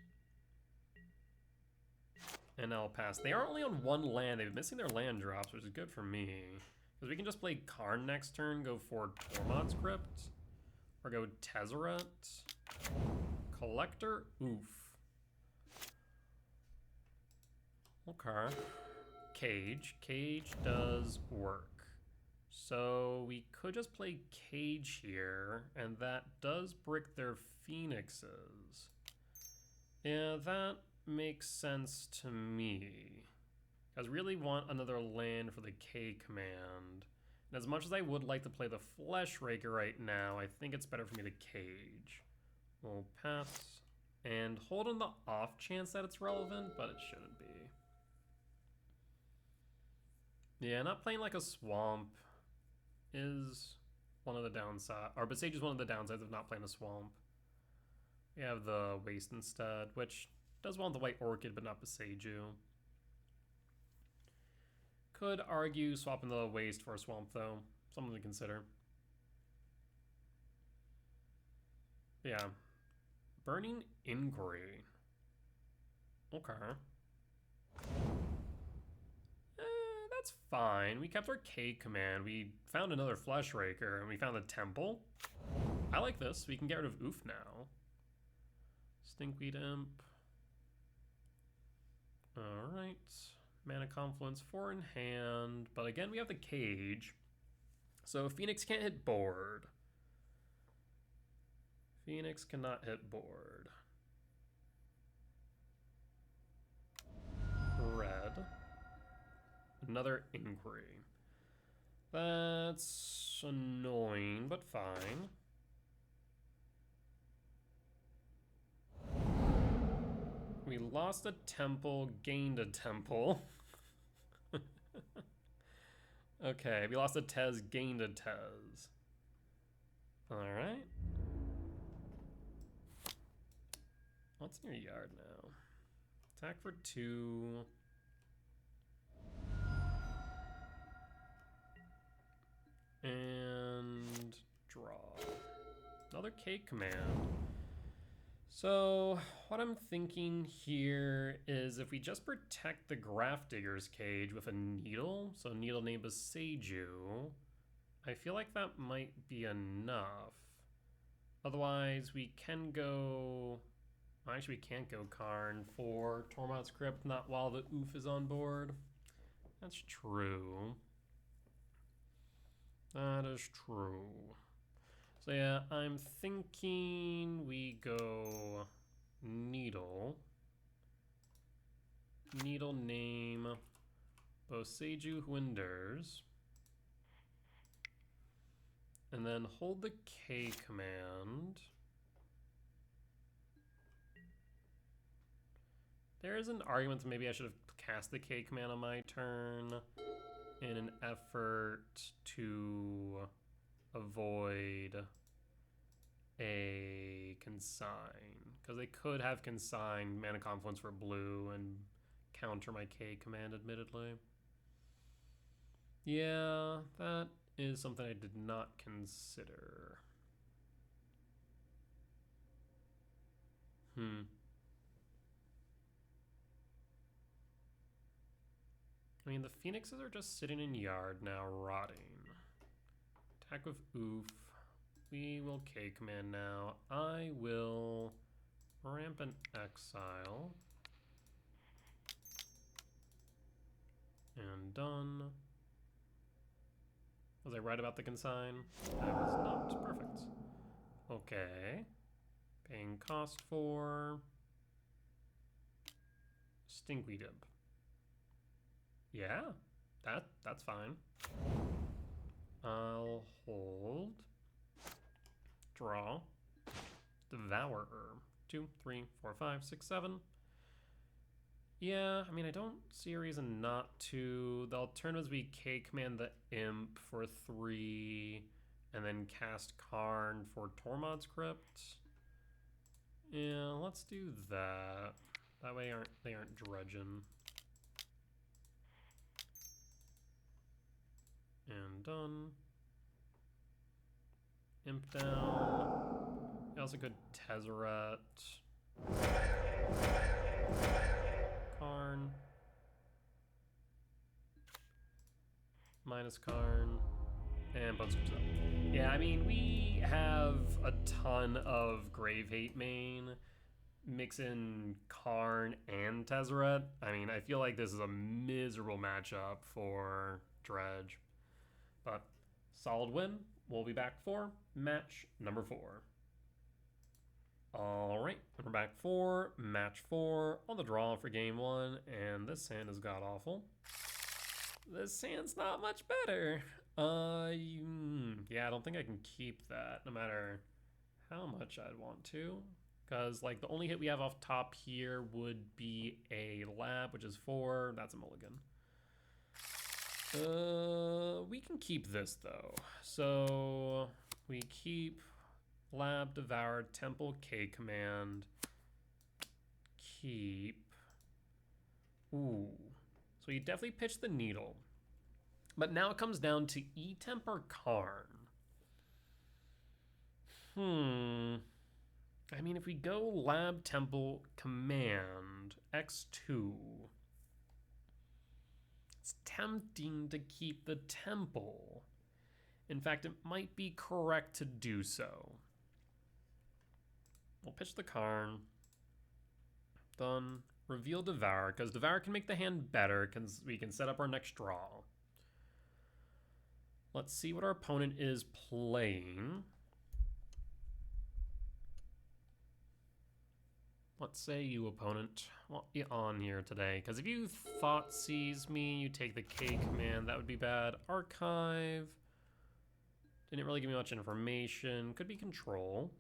And I'll pass. They are only on 1 land. They've been missing their land drops, which is good for me. Because we can just play Karn next turn, go for Tormod's Crypt, or go Tezzeret. Collector? Oof. Okay. Cage. Cage does work. So we could just play Cage here, and that does brick their Phoenixes. Yeah, that makes sense to me. I really want another land for the K command. And as much as I would like to play the Flesh Raker right now, I think it's better for me to Cage. We'll pass. And hold on the off chance that it's relevant, but it shouldn't be. Yeah, not playing like a swamp is one of the downsides. Or Besage is one of the downsides of not playing a swamp. We have the Waste instead, which does want the White Orchid, but not Beseiju. Could argue swapping the Waste for a swamp, though. Something to consider. Yeah. Burning Inquiry. Okay. That's fine. We kept our K command. We found another Flesh Raker, and we found the Temple. I like this. We can get rid of Oof now. Stinkweed Imp. Alright. Mana Confluence 4 in hand. But again, we have the Cage. So Phoenix can't hit board. Phoenix cannot hit board. Red. Another Inquiry. That's annoying, but fine. We lost a temple, gained a temple. Okay, we lost a Tez, gained a Tez. Alright. What's in your yard now? Attack for 2. And draw. Another K command. So what I'm thinking here is if we just protect the Grafdigger's Cage with a Needle, so Needle named Beseiju, I feel like that might be enough. Otherwise we can go, well, actually we can't go Karn for Tormod's Crypt, not while the Oof is on board. That's true. That is true. So yeah, I'm thinking we go Needle. Needle name Boseiju Winders. And then hold the K command. There is an argument that maybe I should have cast the K command on my turn in an effort to avoid a consign, because they could have consigned Mana Confluence for blue and counter my K command, admittedly. That is true. So yeah, I'm thinking we go Needle. Needle name Boseiju Winders. And then hold the K command. There is an argument that maybe I should have cast the K command on my turn in an effort to avoid a consign, because they could have consigned Mana Confluence for blue and counter my K command, admittedly. Yeah, that is something I did not consider. I mean, the phoenixes are just sitting in yard now, rotting. Attack with oof. We will K-command now. I will rampant exile. And done. Was I right about the consign? I was not. Perfect. Okay. Paying cost for Stinkweed Imp. Yeah, that's fine. I'll hold. Draw. Devourer. 2, 3, 4, 5, 6, 7. Yeah, I mean, I don't see a reason not to. The alternatives we K-command the Imp for 3, and then cast Karn for Tormod's Crypt. Yeah, let's do that. That way they aren't dredging. And done. Imp down. I also could Tezzeret. Karn. Minus Karn. And Bone Scoops up. Yeah, I mean, we have a ton of Grave Hate main. Mix in Karn and Tezzeret. I mean, I feel like this is a miserable matchup for Dredge. But solid win. We'll be back for match number 4. All right, we're back for match 4 on the draw for game 1, and this hand is god-awful. This hand's not much better. Yeah, I don't think I can keep that, no matter how much I'd want to. Because, like, the only hit we have off top here would be a lab, which is 4. That's a mulligan. We can keep this, though. So, we keep Lab, Devour, Temple, K-Command. Keep. Ooh. So you definitely pitch the Needle. But now it comes down to E-Temp or Karn. I mean, if we go Lab, Temple, Command, X2, it's tempting to keep the Temple. In fact, it might be correct to do so. We'll pitch the Karn. Done. Reveal Devour, because Devour can make the hand better, because we can set up our next draw. Let's see what our opponent is playing. Let's say you, opponent, want you on here today, because if you thought seize me, you take the K command, that would be bad. Archive. Didn't really give me much information. Could be control.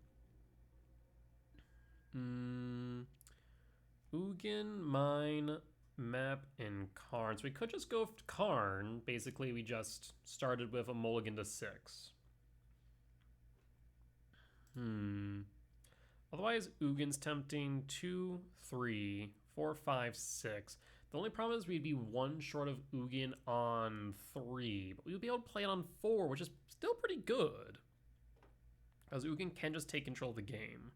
Ugin, Mine, Map, and Karn. So we could just go Karn. Basically, we just started with a mulligan to 6. Otherwise, Ugin's tempting. 2, 3, 4, 5, 6. The only problem is we'd be 1 short of Ugin on 3, but we would be able to play it on 4, which is still pretty good. Because Ugin can just take control of the game.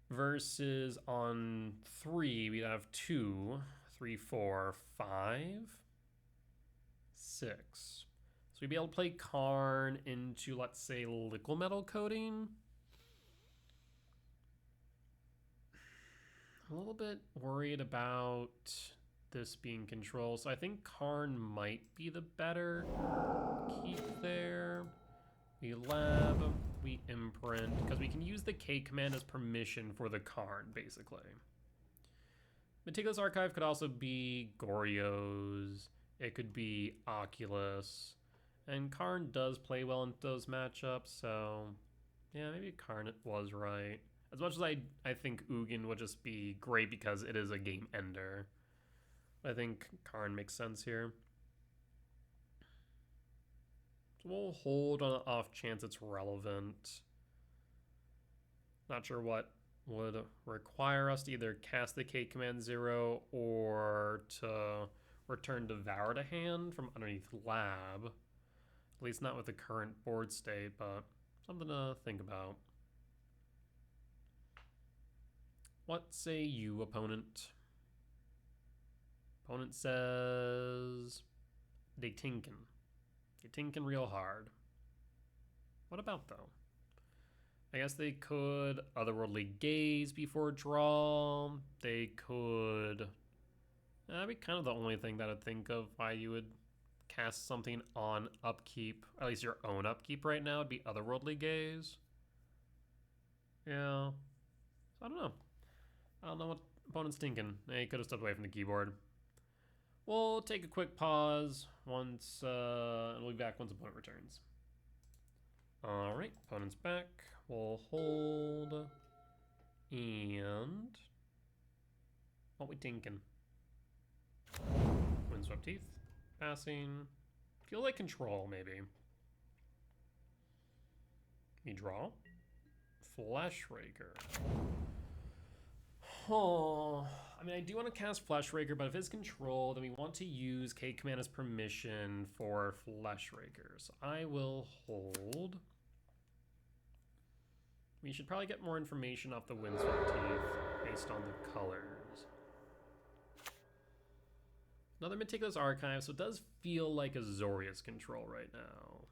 Versus on 3, we'd have 2, 3, 4, 5, 6. So we'd be able to play Karn into, let's say, Liquid Metal Coating. A little bit worried about this being control, so I think Karn might be the better keep there. We lab, we imprint, because we can use the K command as permission for the Karn, basically. Meticulous Archive could also be Goryo's, it could be Oculus, and Karn does play well in those matchups, so yeah, maybe Karn was right. As much as I think Ugin would just be great because it is a game ender, I think Karn makes sense here. So we'll hold on the off chance it's relevant. Not sure what would require us to either cast the K command 0 or to return Devour to hand from underneath Lab. At least not with the current board state, but something to think about. What say you, opponent? Opponent says they tinkin. They tinkin real hard. What about, though? I guess they could Otherworldly Gaze before draw. They could... That'd be kind of the only thing that I'd think of why you would cast something on upkeep. At least your own upkeep right now would be Otherworldly Gaze. Yeah. I don't know. I don't know what opponent's thinking. He could have stepped away from the keyboard. We'll take a quick pause once, and we'll be back once opponent returns. Alright, opponent's back. We'll hold. And what we thinking? Windswept Teeth. Passing. Feel like control, maybe. We draw. Fleshraker. Oh, I mean, I do want to cast Fleshraker, but if it's control, then we want to use K command as permission for Fleshraker. So I will hold. We should probably get more information off the Windswept Teeth based on the colors. Another Meticulous Archive, so it does feel like Azorius control right now.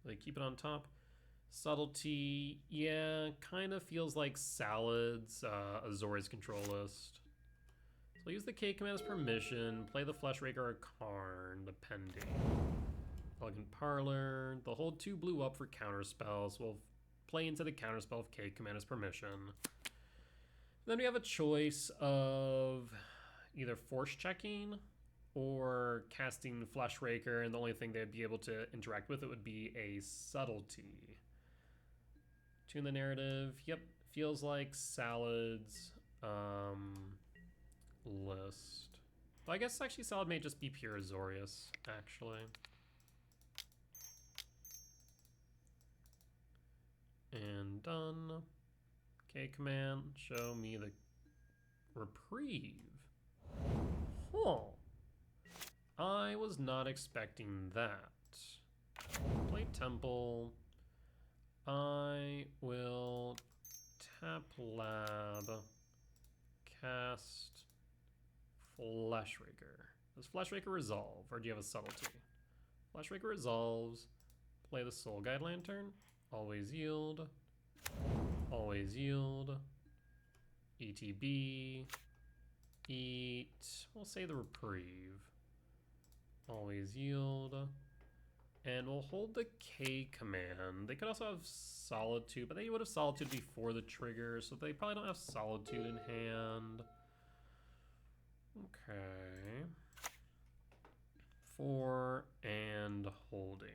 They keep it on top. Subtlety, yeah, kind of feels like Salad's Azorius control list. So I'll use the K command as permission, play the Fleshraker or Karn, depending. Elegant Parlor, they'll hold 2 blue up for counter spells. We'll play into the counter spell of K command as permission. Then we have a choice of either force checking or casting Fleshraker, and the only thing they'd be able to interact with it would be a Subtlety. Tune the narrative. Yep, feels like Salad's list. But I guess actually Salad may just be pure Azorius, actually. And done. K command, show me the reprieve. Huh. I was not expecting that. Play Temple. I will tap Lab, cast Fleshraker. Does Fleshraker resolve, or do you have a Subtlety? Fleshraker resolves. Play the Soul Guide Lantern. Always yield. Always yield. ETB. Eat. We'll say the reprieve. Always yield. And we'll hold the K command. They could also have Solitude, but they would have Solitude before the trigger, so they probably don't have Solitude in hand. Okay. 4 and holding.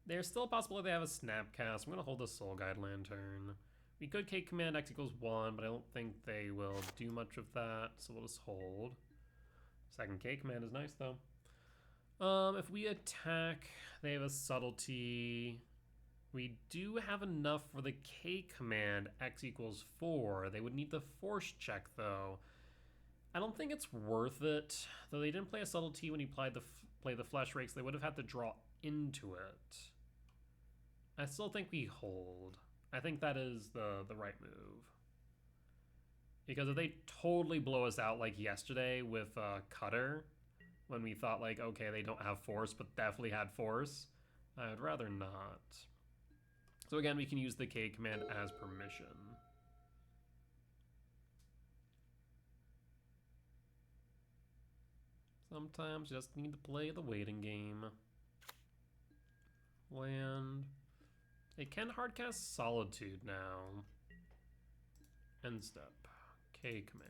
There's still a possibility they have a Snapcast. I'm going to hold the Soul Guide Lantern. We could K command X equals 1, but I don't think they will do much of that, so we'll just hold. Second K command is nice, though. If we attack, they have a Subtlety. We do have enough for the K command, X equals 4. They would need the force check, though. I don't think it's worth it. Though they didn't play a Subtlety when he play the Fleshraker, so they would have had to draw into it. I still think we hold. I think that is the right move. Because if they totally blow us out like yesterday with Cutter, when we thought like, okay, they don't have force, but definitely had force, I would rather not. So again, we can use the K command as permission. Sometimes you just need to play the waiting game. Land. They can hardcast Solitude now. End step. K command.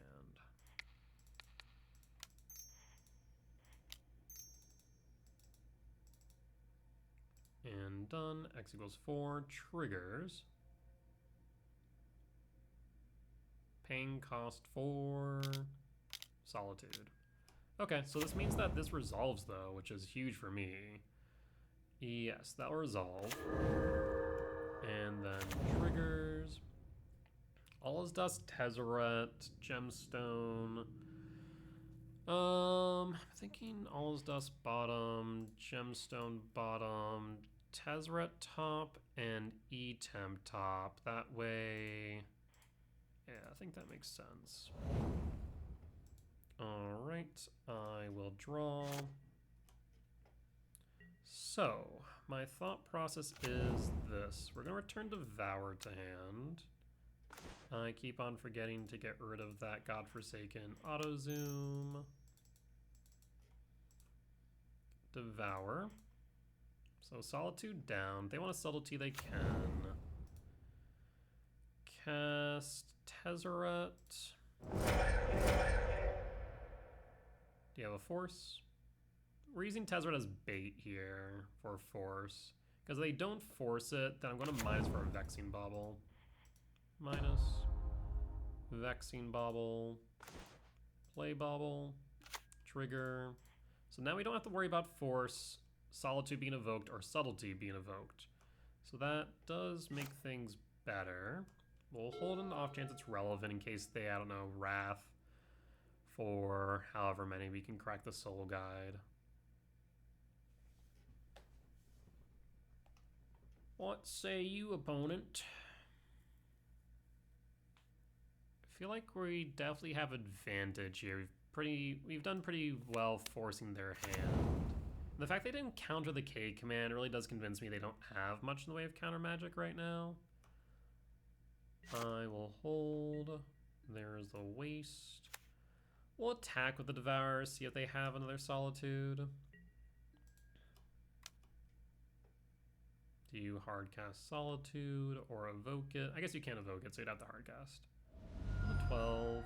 And done. X equals 4. Triggers. Paying cost 4. Solitude. Okay, so this means that this resolves, though, which is huge for me. Yes, that will resolve. And then triggers. All is Dust, Tezzeret, Gemstone. I'm thinking All's Dust bottom, Gemstone bottom, Tezzeret top, and E-Temp top. That way, yeah, I think that makes sense. All right, I will draw. So, my thought process is this. We're gonna return Devour to hand. I keep on forgetting to get rid of that godforsaken auto zoom. Devour. So Solitude down. If they want a subtlety, they can. Cast Tezzeret. Do you have a force? We're using Tezzeret as bait here for force. Because they don't force it, then I'm going to minus for a Vexing Bauble. Minus. Vexing Bauble. Play Bauble. Trigger. So now we don't have to worry about force, Solitude being evoked, or subtlety being evoked. So that does make things better. We'll hold on the off chance it's relevant in case they, I don't know, Wrath for however many we can crack the Soul Guide. What say you, opponent? I feel like we definitely have advantage here. We've done pretty well forcing their hand. The fact they didn't counter the K command really does convince me they don't have much in the way of counter magic right now. I will hold. There's the waste. We'll attack with the Devourer, see if they have another Solitude. Do you hardcast Solitude or evoke it? I guess you can't evoke it, so you'd have to hardcast. 12.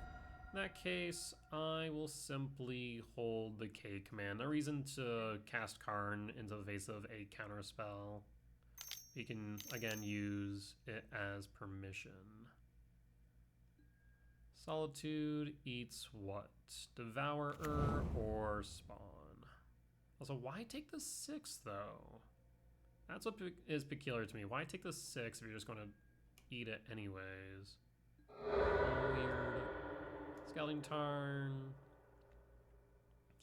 In that case, I will simply hold the K command. No reason to cast Karn into the face of a counter spell. You can, again, use it as permission. Solitude eats what? Devourer or Spawn? Also, why take the 6, though? That's what is peculiar to me. Why take the 6 if you're just going to eat it anyways? Weird. Scouting Tarn.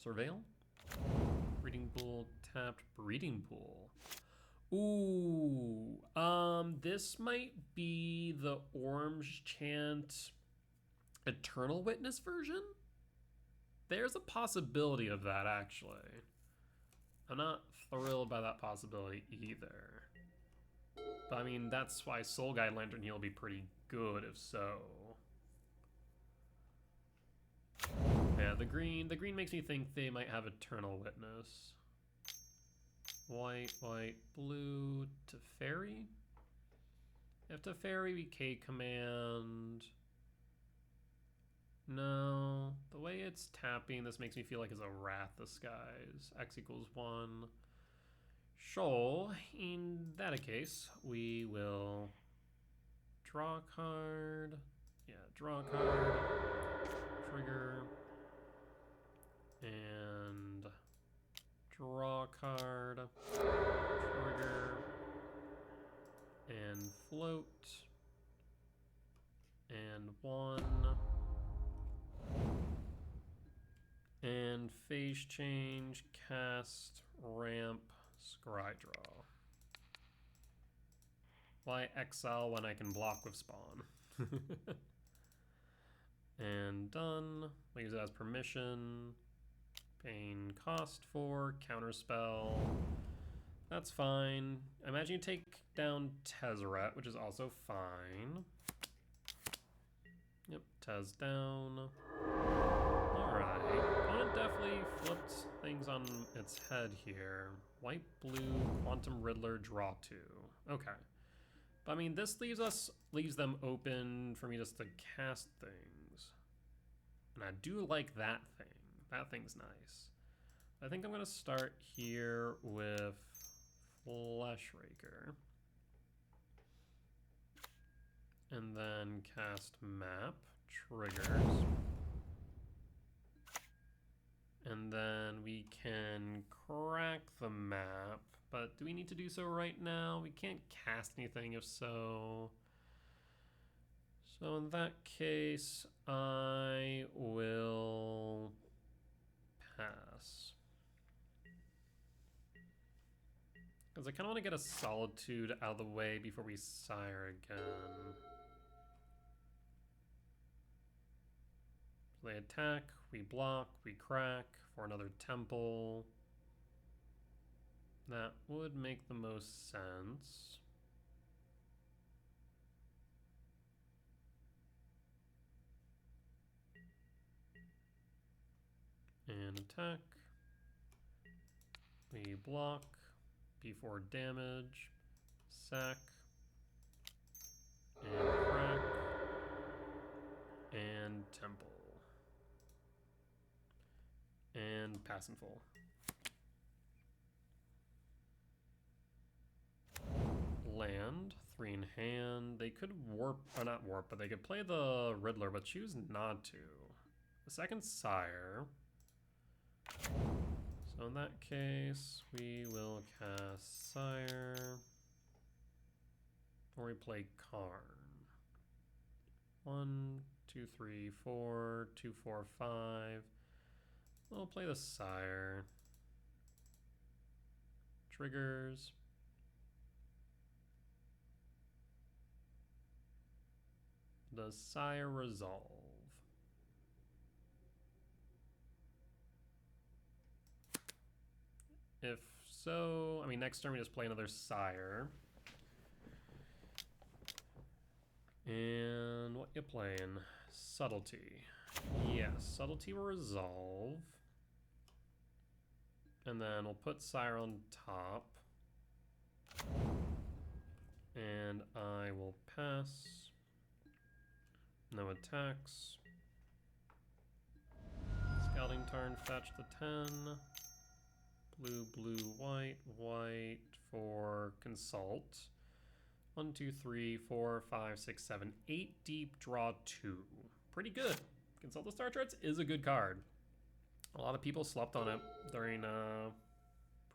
Surveil. Breeding Pool. Tapped Breeding Pool. Ooh. This might be the Orange Chant Eternal Witness version? There's a possibility of that, actually. I'm not thrilled by that possibility either. But I mean, that's why Soul Guide Lantern Heal will be pretty good if so. Yeah, the green makes me think they might have Eternal Witness. White, blue, Teferi? If Teferi, we K command. No, the way it's tapping, this makes me feel like it's a Wrath Disguise. X equals 1. So, in that case, we will draw a card. Yeah, draw a card. Trigger. And draw a card. Trigger. And float. And 1. And phase change, cast, ramp, scry draw. Why exile when I can block with Spawn? And done. I'll use it as permission. Paying cost for, counterspell. That's fine. I imagine you take down Tezzeret, which is also fine. Yep, Tez down. Alright. Opponent definitely flipped things on its head here. White, blue, Quantum Riddler, draw 2. Okay. But I mean, this leaves them open for me just to cast things. And I do like that thing. That thing's nice. I think I'm gonna start here with Fleshraker. And then cast map, triggers. And then we can crack the map, but do we need to do so right now? We can't cast anything if so. So in that case, I will pass. Because I kind of want to get a Solitude out of the way before we sire again. So they attack, we block, we crack for another temple. That would make the most sense. And attack. We block. Before damage. Sack. And crack. And temple. And pass in full. Land. 3 in hand. They could warp, or not warp, but they could play the Riddler, but choose not to. The second sire. So in that case, we will cast Sire. Or we play Karn. 1, 2, 3, 4, 2, 4, 5. We'll play the Sire. Triggers. Does Sire resolve? If so, I mean, next turn we just play another Sire. And what you playing? Subtlety. Yes, Subtlety will resolve. And then we'll put Sire on top. And I will pass. No attacks. Scouting turn, fetch the 10. Blue, blue, white, white for consult. 1, 2, 3, 4, 5, 6, 7, 8 deep, draw 2. Pretty good. Consult the Star Charts is a good card. A lot of people slept on it during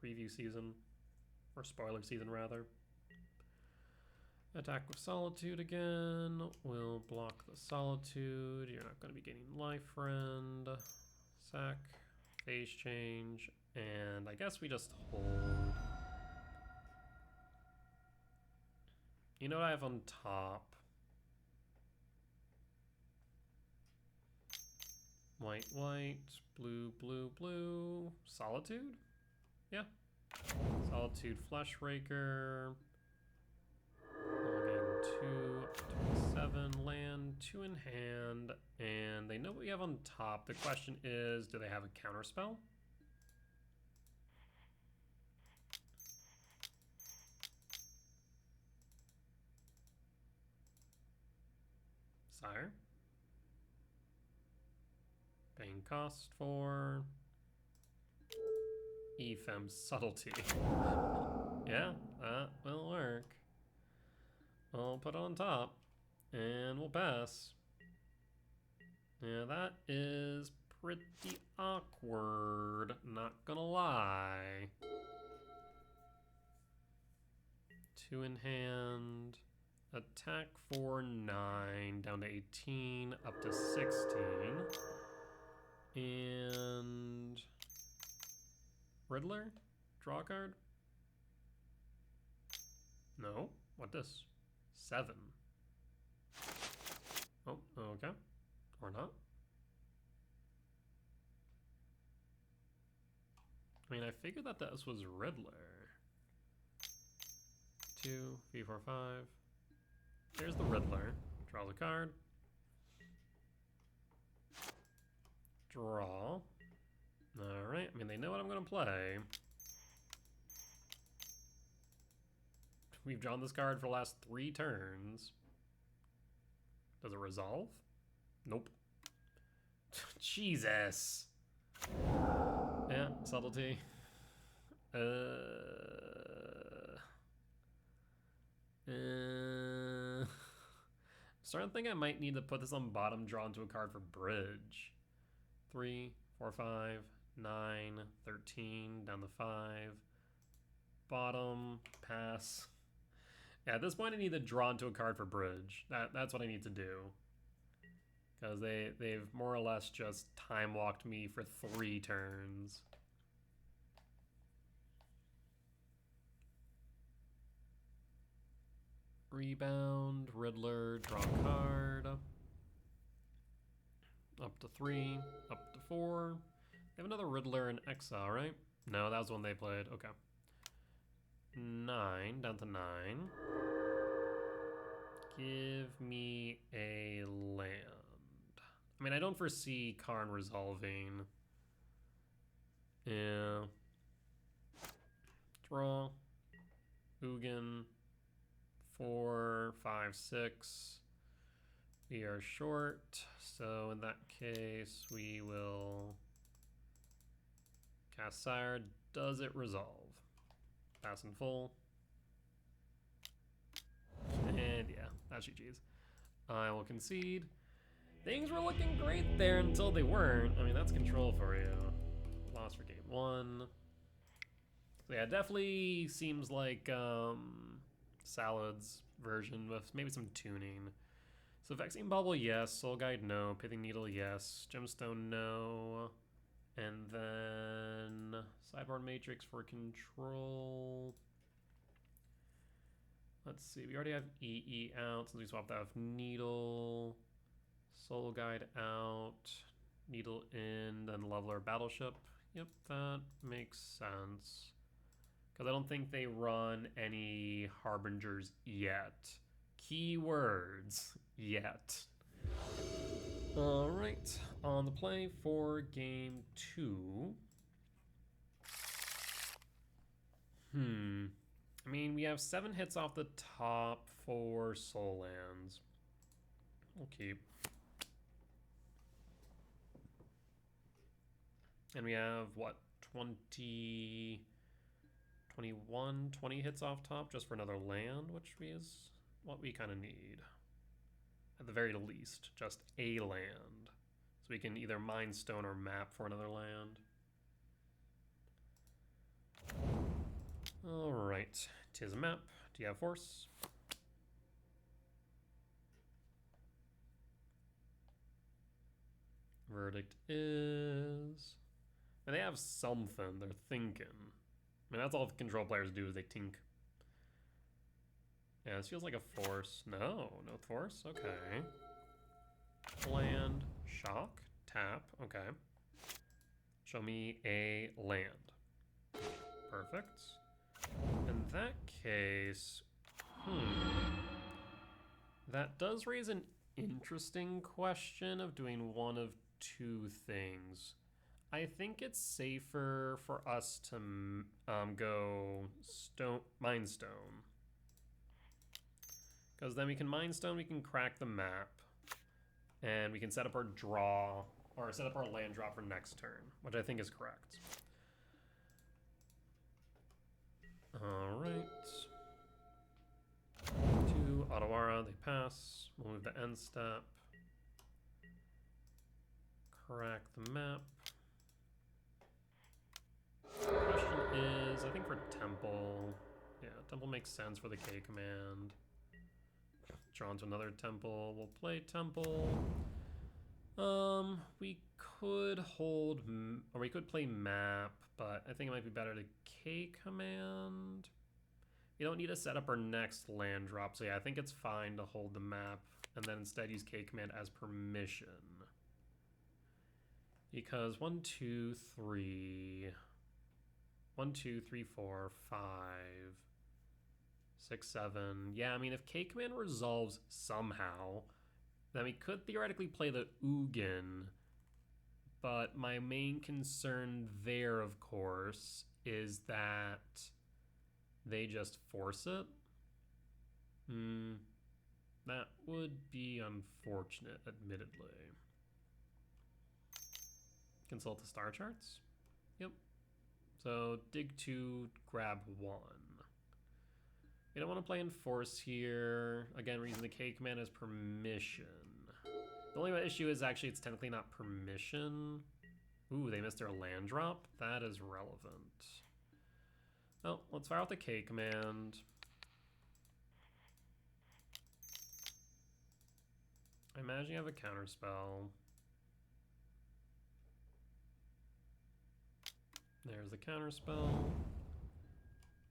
preview season, or spoiler season rather. Attack with Solitude again. We'll block the Solitude. You're not going to be getting Life Friend. Sack. Phase change. And I guess we just hold. You know what I have on top? White, white. Blue, blue, blue. Solitude? Yeah. Solitude Flesh Raker. 7 land, 2 in hand, and they know what we have on top. The question is, do they have a counter spell? Sire. Paying cost for Ephem Subtlety. Yeah, that will work. I'll put it on top, and we'll pass. Yeah, that is pretty awkward, not gonna lie. 2 in hand, attack for 9, down to 18, up to 16. And Riddler, draw a card? No, what this? 7. Oh, okay. Or not. I mean, I figured that this was Riddler. 2, 3, 4, 5. There's the Riddler. Draws a card. Draw. Alright, I mean, they know what I'm going to play. We've drawn this card for the last 3 turns. Does it resolve? Nope. Jesus. Yeah, Subtlety. I'm starting to think I might need to put this on bottom, draw into a card for Bridge. 3, 4, 5, 9, 13, down to 5. Bottom, pass. Yeah, at this point I need to draw into a card for Bridge. That's what I need to do. Because they've more or less just time walked me for 3 turns. Rebound, Riddler, draw a card. Up to 3, up to 4. They have another Riddler in exile, right? No, that was the one they played. Okay. 9, down to 9. Give me a land. I mean, I don't foresee Karn resolving. Yeah. Draw. Ugin. 4, 5, 6. We are short, so in that case, we will cast Sire. Does it resolve? Pass in full. And yeah, that's GG's. I will concede. Things were looking great there until they weren't. I mean, that's control for you. Lost for game 1. So yeah, definitely seems like Salad's version with maybe some tuning. So Vaccine Bubble, yes. Soul Guide, no. Pithing Needle, yes. Gemstone, no. And then Sideboard Matrix for control. Let's see. We already have EE out since we swapped that with Needle. Soul Guide out. Needle in, then Leveler Battleship. Yep, that makes sense. Because I don't think they run any Harbingers yet. Keywords. Yet. Alright, on the play for game 2. I mean, we have 7 hits off the top for soul lands. We'll keep. And we have, what, 20 hits off top just for another land, which is what we kind of need. At the very least, just a land. So we can either mine stone or map for another land. Alright, 'tis a map. Do you have force? Verdict is... And they have something, they're thinking. I mean, that's all the control players do is they think. Yeah, this feels like a force. No force, okay. Land, shock, tap, okay. Show me a land. Perfect. In that case, that does raise an interesting question of doing one of 2 things. I think it's safer for us to go Mind Stone. Because then we can Mind Stone, we can crack the map. And we can set up our draw, or set up our land drop for next turn, which I think is correct. Alright. 2, Otawara, they pass. We'll move the end step. Crack the map. Question is, I think for Temple, yeah, Temple makes sense for the K command. Drawn to another Temple, we'll play Temple. We could hold, or we could play map, but I think it might be better to K command. We don't need to set up our next land drop, so yeah, I think it's fine to hold the map and then instead use K command as permission. Because 1, 2, 3, 1, 2, 3, 4, 5, 6, 7. Yeah, I mean, if K command resolves somehow, then we could theoretically play the Ugin. But my main concern there, of course, is that they just force it. That would be unfortunate, admittedly. Consult the star charts. Yep. So dig 2, grab 1. We don't want to play Enforce here. Again, we're using the K command as permission. The only issue is actually it's technically not permission. Ooh, they missed their land drop. That is relevant. Well, let's fire out the K command. I imagine you have a counter spell. There's the counter spell.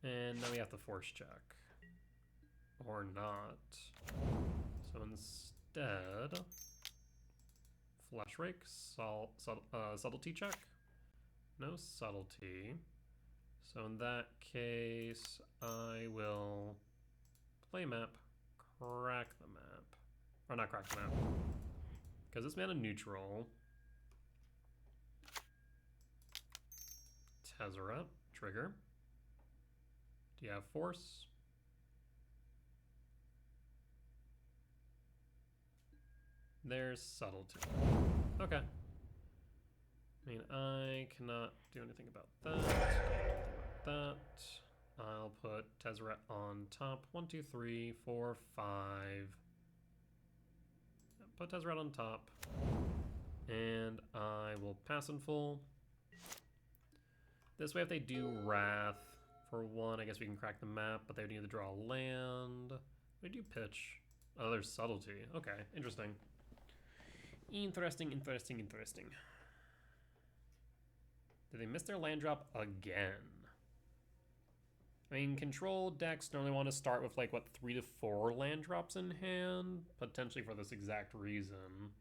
And now we have to force check. Or not. So instead, Flesh Rake, subtlety check. No subtlety. So in that case, I will play map, crack the map. Or not crack the map. Because it's mana neutral. Tezzeret, trigger. Do you have force? There's subtlety. Okay. I mean, I cannot do anything about that. I'll put Tezzeret on top. 1, 2, 3, 4, 5. Put Tezzeret on top. And I will pass in full. This way, if they do Wrath for 1, I guess we can crack the map, but they would need to draw a land. We do pitch. Oh, there's subtlety. Okay, interesting. Interesting. Did they miss their land drop again? I mean, control decks normally want to start with like, what, 3 to 4 land drops in hand? Potentially for this exact reason.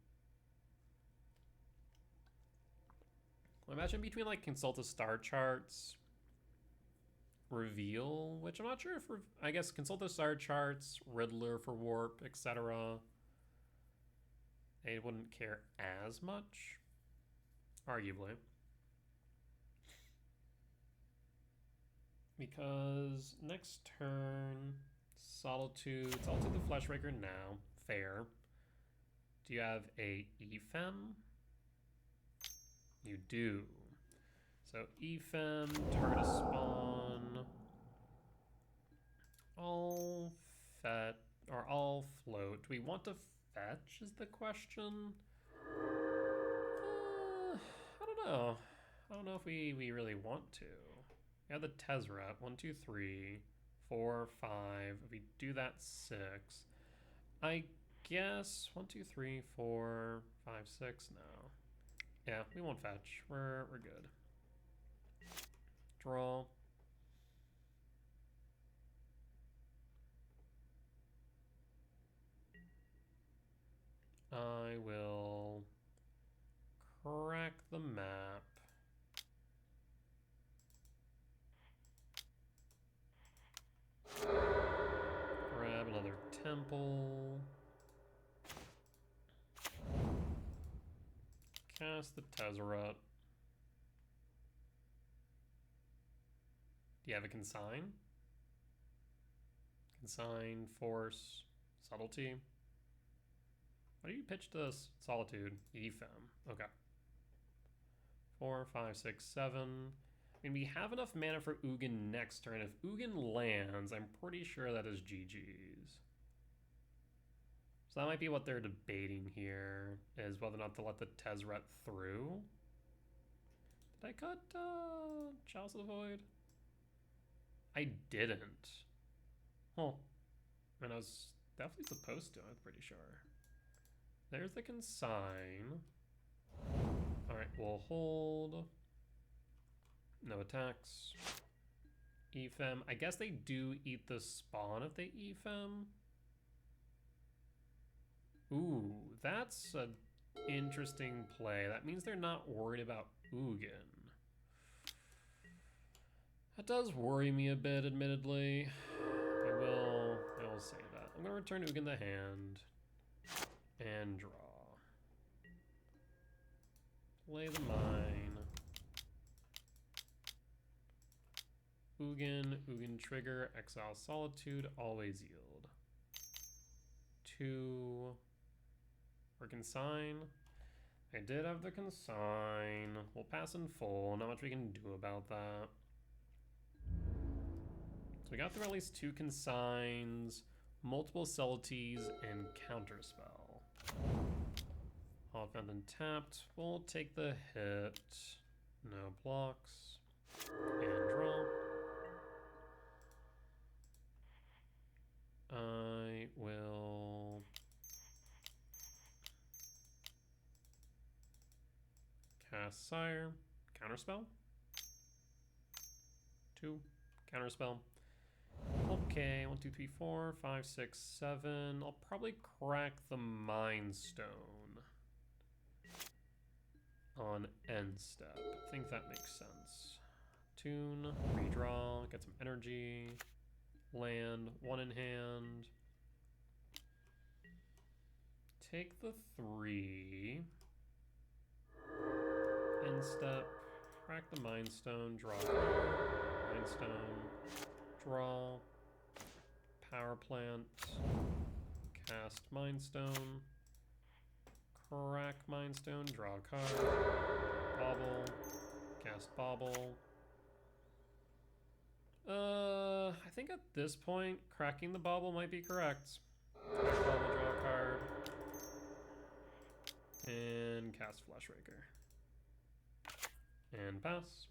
Well, imagine between like Consult the Star Charts, Reveal, which I'm not sure if, I guess Consult the Star Charts, Riddler for Warp, etc. They wouldn't care as much, arguably. Because next turn, Solitude the Fleshraker now, fair. Do you have a Ephem? You do. So Ephem, target a spawn. All fetch, or all float. Do we want to fetch is the question? I don't know. I don't know if we really want to. We have the Tezzeret, 1, 2, 3, 4, 5. If we do that, 6. I guess 1, 2, 3, 4, 5, 6. No. Yeah, we won't fetch. We're good. Draw. I will crack the map. Grab another temple. Cast the Tezzeret. Do you have a consign? Consign, force, subtlety. Why do you pitch to Solitude? Ephem. Okay. 4, 5, 6, 7. I mean, we have enough mana for Ugin next turn. If Ugin lands, I'm pretty sure that is GG's. So that might be what they're debating here, is whether or not to let the Tezzeret through. Did I cut Chalice of the Void? I didn't. Huh. I mean, I was definitely supposed to, I'm pretty sure. There's the consign. Alright, we'll hold. No attacks. Ephem. I guess they do eat the spawn if they Ephem. Ooh, that's an interesting play. That means they're not worried about Ugin. That does worry me a bit, admittedly. I will say that. I'm going to return Ugin the hand and draw. Play the mine. Ugin trigger, exile Solitude, always yield. 2 for consign. I did have the consign. We'll pass in full. Not much we can do about that. So we got through at least 2 consigns, multiple subtleties, and counterspell. Offhand and tapped. We'll take the hit. No blocks. And draw. I will cast Sire, counterspell. 2, counterspell. Okay, 1, 2, 3, 4, 5, 6, 7. I'll probably crack the Mind Stone on end step. I think that makes sense. Tune, redraw, get some energy, land, 1 in hand. Take the 3. End step, crack the Mind Stone, draw a card, Mind Stone, draw, power plant, cast Mind Stone, crack Mind Stone, draw a card, bobble, cast bobble. I think at this point, cracking the bobble might be correct. Crack bobble, draw a card, and cast Fleshraker. And pass.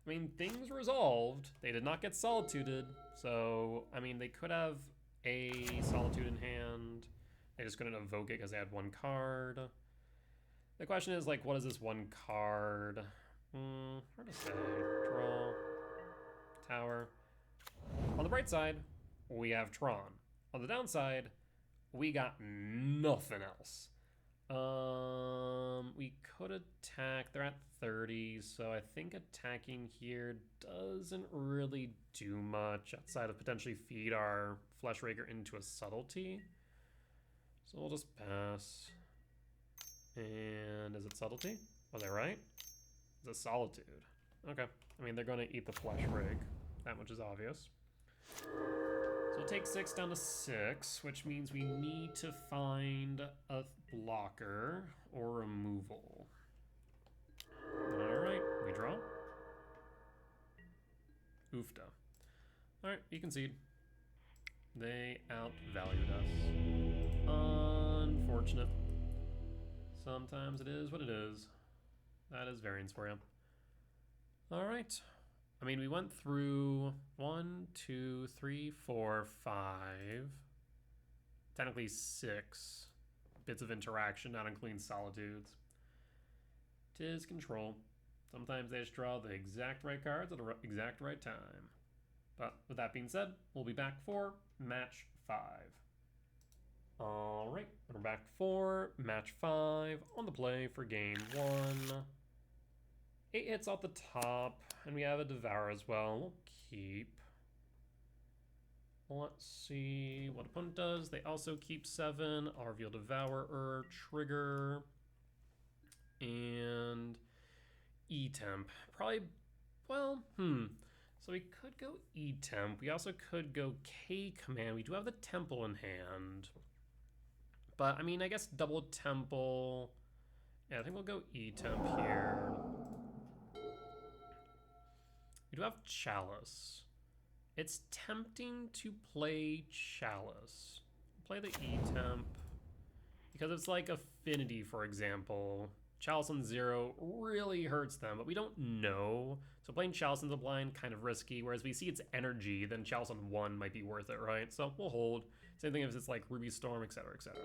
I mean, things resolved. They did not get solituded, so, I mean, they could have a solitude in hand. They just couldn't evoke it because they had 1 card. The question is, like, what is this 1 card? Hard to say. Draw. Tower. On the bright side, we have Tron. On the downside, we got nothing else. We could attack. They're at 30, so I think attacking here doesn't really do much outside of potentially feed our Fleshraker into a subtlety. So we'll just pass. And is it subtlety? Was I right? It's a solitude. Okay. I mean, they're going to eat the Fleshraker. That much is obvious. So we'll take 6 down to 6, which means we need to find a blocker or removal. Alright, we draw. Oofda. Alright, you concede. They outvalued us. Unfortunate. Sometimes it is what it is. That is variance for you. Alright. I mean, we went through 1, 2, 3, 4, 5. Technically 6 bits of interaction, not including solitudes. 'Tis control. Sometimes they just draw the exact right cards at the exact right time. But with that being said, we'll be back for match 5. Alright, we're back for match 5 on the play for game 1. 8 hits off the top, and we have a Devour as well. We'll keep. Let's see what opponent does. They also keep 7. I'll reveal Devourer, trigger, and E-Temp. Probably, well, So we could go E-Temp. We also could go K-Command. We do have the Temple in hand. But, I mean, I guess double Temple. Yeah, I think we'll go E-Temp here. We do have Chalice. It's tempting to play Chalice. Play the E-Temp. Because it's like Affinity, for example. Chalice on 0 really hurts them, but we don't know. So playing Chalice into blind, kind of risky. Whereas we see its energy, then Chalice on 1 might be worth it, right? So we'll hold. Same thing if it's like Ruby Storm, etc., etc.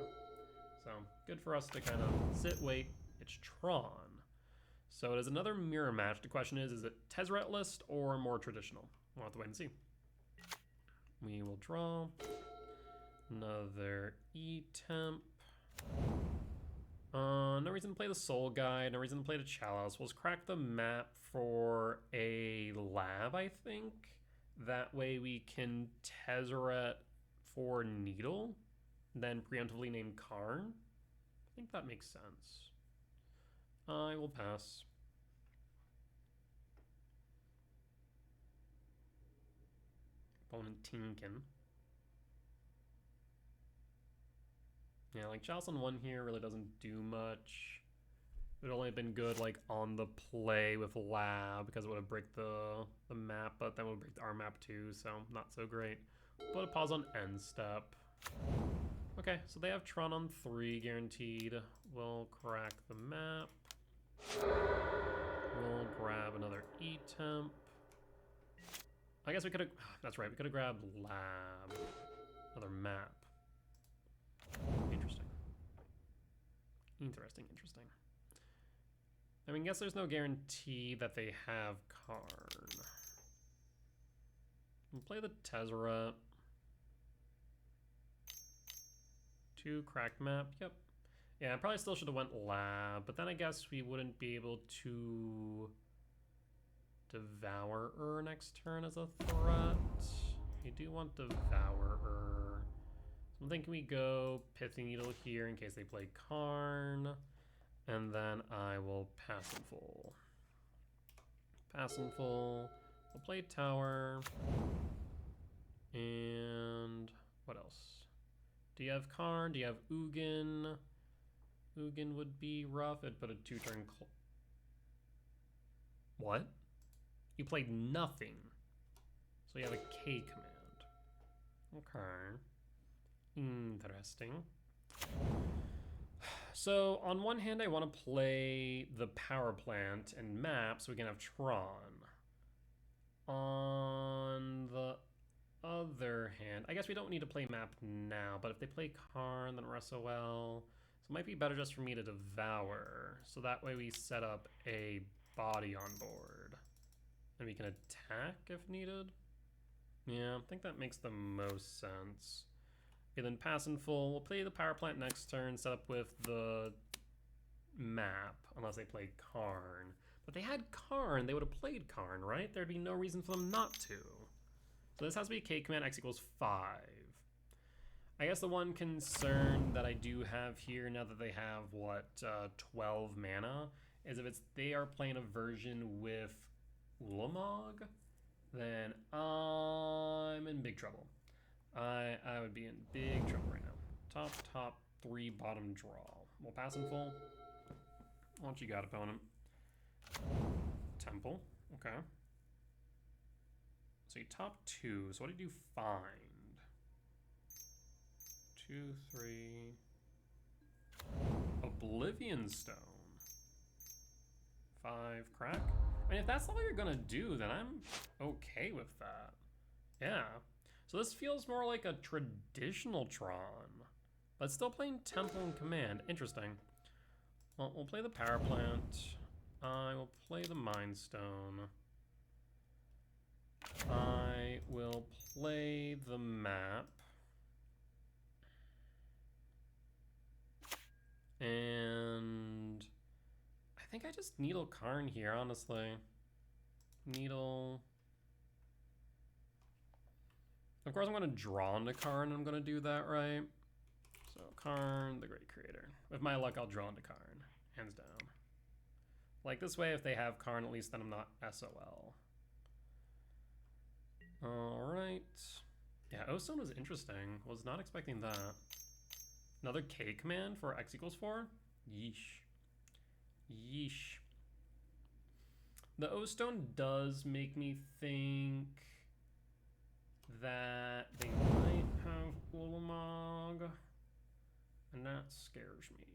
So good for us to kind of sit, wait. It's Tron. So it is another mirror match. The question is it Tezzeret list or more traditional? We'll have to wait and see. We will draw. Another E-Temp. No reason to play the Soul Guide, no reason to play the Chalice. We'll just crack the map for a lab, I think. That way we can Tezzeret for Needle, then preemptively name Karn. I think that makes sense. I will pass. Opponent Tinkin. Yeah, like Chalice on 1 here really doesn't do much. It would only have been good like on the play with Lab because it would have break the map, but then would break our map too, so not so great. Put a pause on end step. Okay, so they have Tron on 3 guaranteed. We'll crack the map. We'll grab another E-Temp. I guess we could have, that's right, we could have grabbed Lab. Another map. Interesting. I mean, guess there's no guarantee that they have Karn. We'll play the Tezzeret. 2 cracked map, yep. Yeah, I probably still should have went lab, but then I guess we wouldn't be able to Devourer next turn as a threat. We do want Devourer. So I'm thinking we go Pithing Needle here in case they play Karn. And then I will pass in full. Pass in full. We'll play Tower. And what else? Do you have Karn? Do you have Ugin? Ugin would be rough. It'd put a 2-turn. What? You played nothing. So you have a K command. Okay. Interesting. So on one hand, I want to play the power plant and map so we can have Tron. On the other hand, I guess we don't need to play map now, but if they play Karn, then SOL. So it might be better just for me to Devour. So that way we set up a body on board. And we can attack if needed. Yeah, I think that makes the most sense. Okay, then pass in full. We'll play the power plant next turn, set up with the map, unless they play Karn. But if they had Karn, they would have played Karn, right? There'd be no reason for them not to. So this has to be K command, X equals 5. I guess the one concern that I do have here, now that they have, what, 12 mana, is if they are playing a version with Ulamog, then I'm in big trouble. I would be in big trouble right now. Top, 3, bottom draw. We'll pass in full. What you got, opponent? Temple, okay. So you top 2, so what did you find? 2, 3. Oblivion Stone. 5 crack. I mean, if that's all you're gonna do, then I'm okay with that. Yeah. So this feels more like a traditional Tron, but still playing Temple and Command. Interesting. Well, we'll play the Power Plant. I will play the Mind Stone. I will play the map. And I think I just Needle Karn here, honestly. Needle. Of course, I'm going to draw into Karn. I'm going to do that, right? So Karn, the Great Creator. With my luck, I'll draw into Karn. Hands down. Like this way, if they have Karn, at least then I'm not SOL. Alright. Yeah, O-Stone was interesting. Was not expecting that. Another K command for X equals 4? Yeesh. Yeesh. The O-Stone does make me think that they might have Ulamog, and that scares me.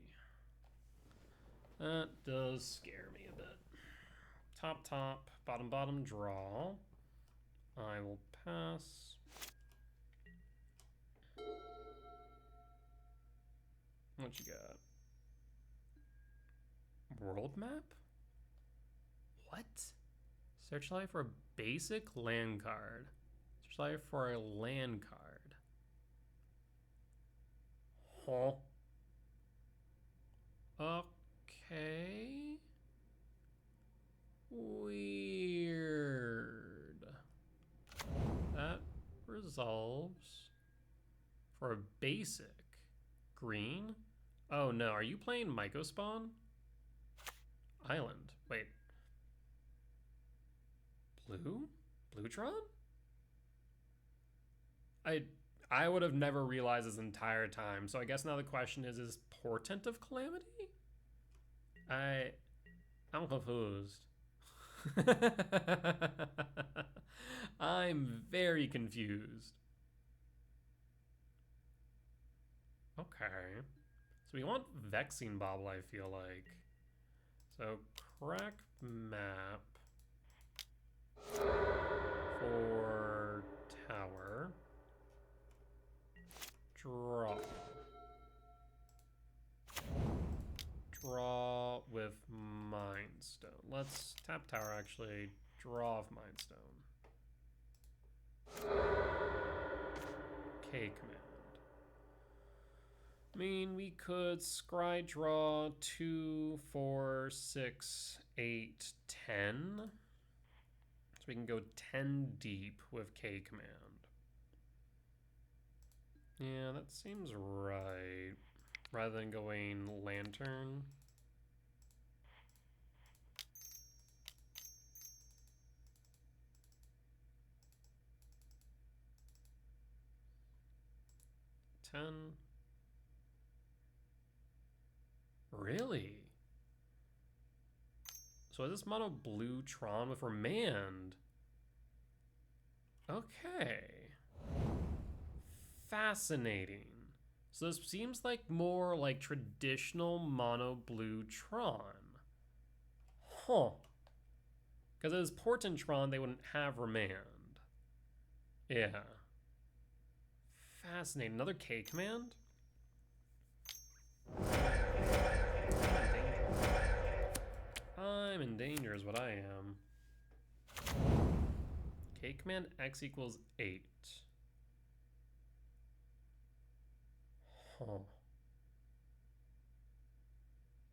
That does scare me a bit. Top, bottom, draw. I will pass. What you got? World map? What? Searchlight for a basic land card. Searchlight for a land card. Huh? Okay. Weird. That resolves for a basic. Green? Oh no, are you playing Mycospawn? Island. Wait. Blue? Bluetron? I would have never realized this entire time, so I guess now the question is Portent of Calamity? I'm confused. I'm very confused. Okay. So we want Vexing Bobble, I feel like. So crack map for tower. Draw. Draw with Mind let's tap tower actually, draw off Mindstone. K command. I mean, we could scry draw 2, 4, 6, 8, 10. So we can go 10 deep with K command. Yeah, that seems right. Rather than going lantern. Really? So is this mono blue Tron with Remand? Okay. Fascinating. So this seems like more like traditional mono blue Tron. Huh. Because if it was Portent Tron, they wouldn't have Remand. Yeah. Fascinating. Another K command? I'm in danger is what I am. K command X equals 8. Huh.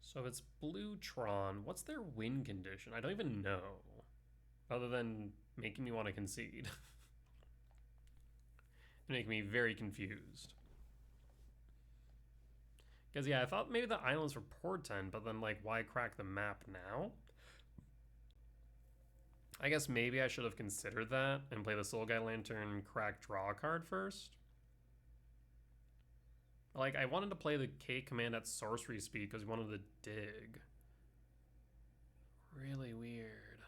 So it's blue Tron. What's their win condition? I don't even know. Other than making me want to concede. Making me very confused. Because, yeah, I thought maybe the islands were Portent, but then, like, why crack the map now? I guess maybe I should have considered that and play the Soul Guide Lantern crack draw a card first. Like, I wanted to play the K command at sorcery speed because we wanted to dig. Really weird.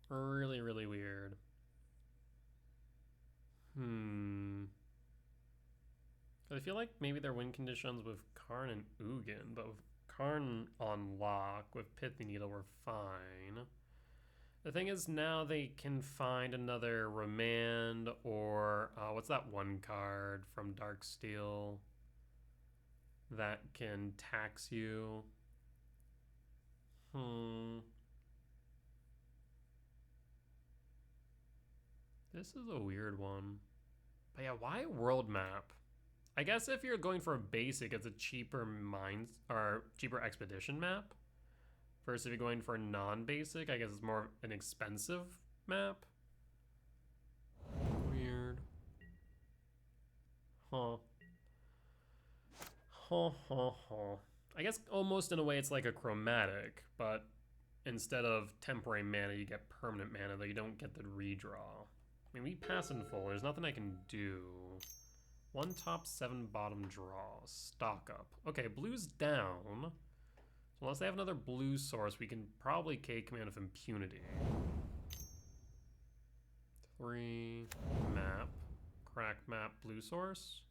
Really, really weird. I feel like maybe their win conditions with Karn and Ugin, but with Karn on lock, with Pithy Needle, we're fine. The thing is, now they can find another Remand or what's that one card from Darksteel that can tax you? This is a weird one. But yeah, why world map? I guess if you're going for a basic, it's a cheaper mines or cheaper expedition map. Versus if you're going for a non-basic, I guess it's more an expensive map. Weird. Huh. Huh, huh, huh. I guess almost in a way it's like a chromatic, but instead of temporary mana, you get permanent mana, though you don't get the redraw. I mean, we pass in full. There's nothing I can do. 1 top, 7 bottom draw. Stock up. Okay, blue's down. So unless they have another blue source, we can probably K command with impunity. 3 map. Crack map blue source.